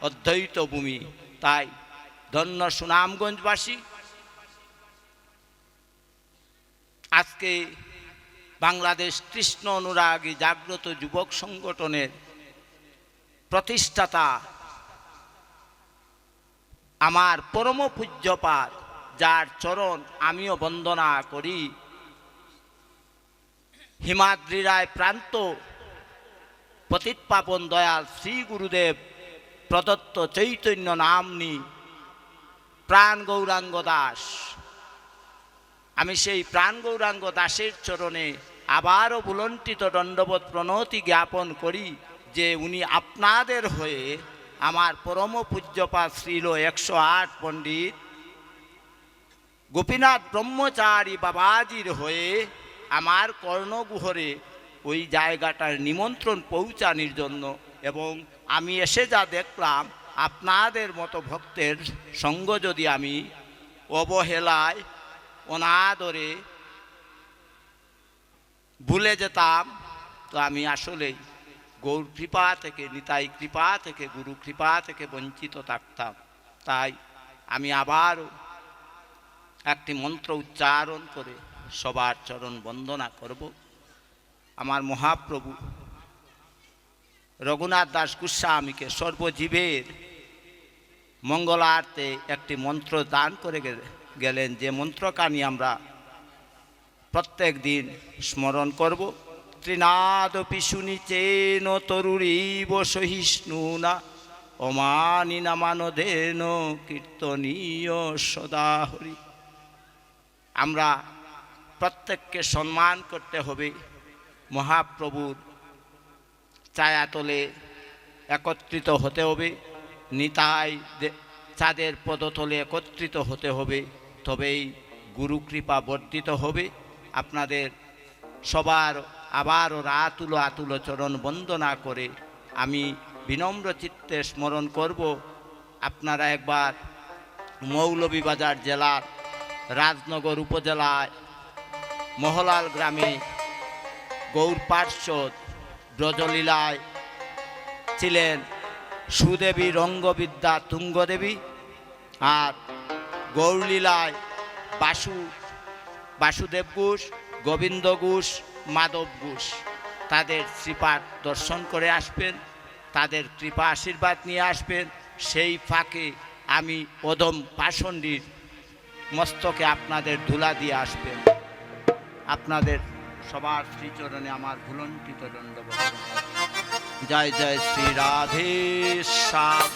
অদ্বৈত ভূমি। তাই ধন্য সুনামগঞ্জবাসী, আজকে বাংলাদেশ কৃষ্ণ অনুরাগী জাগ্রত যুবক সংগঠনের প্রতিষ্ঠাতা আমার পরম পূজ্যপাদ, যার চরণ আমিও বন্দনা করি, হিমাদ্রি রায় প্রান্ত পতিতপাবন দয়াল শ্রী গুরুদেব প্রদত্ত চৈতন্য নামনি প্রাণ গৌরাঙ্গ দাস। আমি সেই প্রাণ গৌরাঙ্গ দাসের চরণে আবারও বুলন্টিত দণ্ডবোধ প্রণতি জ্ঞাপন করি যে উনি আপনাদের হয়ে আমার পরম পূজ্যপাদ শ্রীল 108 পণ্ডিত গোপীনাথ ব্রহ্মচারী বাবাজির হয়ে আমার কর্ণগুহরে ওই জায়গাটার নিমন্ত্রণ পৌঁছানোর জন্য, এবং আমি এসে যা দেখলাম আপনাদের মতো ভক্তের সঙ্গ যদি আমি অবহেলায় অনাদরে ভুলে যেতাম, তো আমি আসলেই গৌর কৃপা থেকে, নিতাই কৃপা থেকে, গুরু কৃপা থেকে বঞ্চিত থাকতাম। তাই আমি আবারও একটি মন্ত্র উচ্চারণ করে সবার চরণ বন্দনা করব। আমার মহাপ্রভু রঘুনাথ দাস গোস্বামীকে সর্বজীবের মঙ্গলার্থে একটি মন্ত্র দান করে গেলেন, যে মন্ত্রকানি আমরা প্রত্যেক দিন স্মরণ করব। ত্রিনাদপি শুনিচেন তরুরীব সহিষ্ণুনা অমানিনা মানদেন কীর্তনীয় সদা হরি। আমরা প্রত্যেককে সম্মান করতে হবে, মহাপ্রভুর ছায়াতলে একত্রিত হতে হবে, নিতাই চাঁদের পদতলে একত্রিত হতে হবে, তবেই গুরু কৃপা বর্ধিত হবে। আপনাদের সবার আবারও আতুল চরণ বন্দনা করে আমি বিনম্র চিত্তে স্মরণ করব। আপনারা একবার মৌলভীবাজার জেলার রাজনগর উপজেলায় মহলাল গ্রামে গৌর পার্শ্বদ ব্রজলীলায় ছিলেন সুদেবী রঙ্গবিদ্যা তুঙ্গদেবী, আর গৌরলীলায় বাসুদেব ঘোষ, গোবিন্দ ঘোষ, মাধব ঘোষ। তাদের শ্রীপাঠ দর্শন করে আসবেন, তাদের কৃপা আশীর্বাদ নিয়ে আসবেন। সেই ফাঁকে আমি অদম পাষণ্ডীর মস্তকে আপনাদের ধুলা দিয়ে আসবেন। আপনাদের সবার শ্রীচরণে আমার ভুলণ্ঠিত দণ্ডবত। জয় জয় শ্রী রাধে শ্যাম।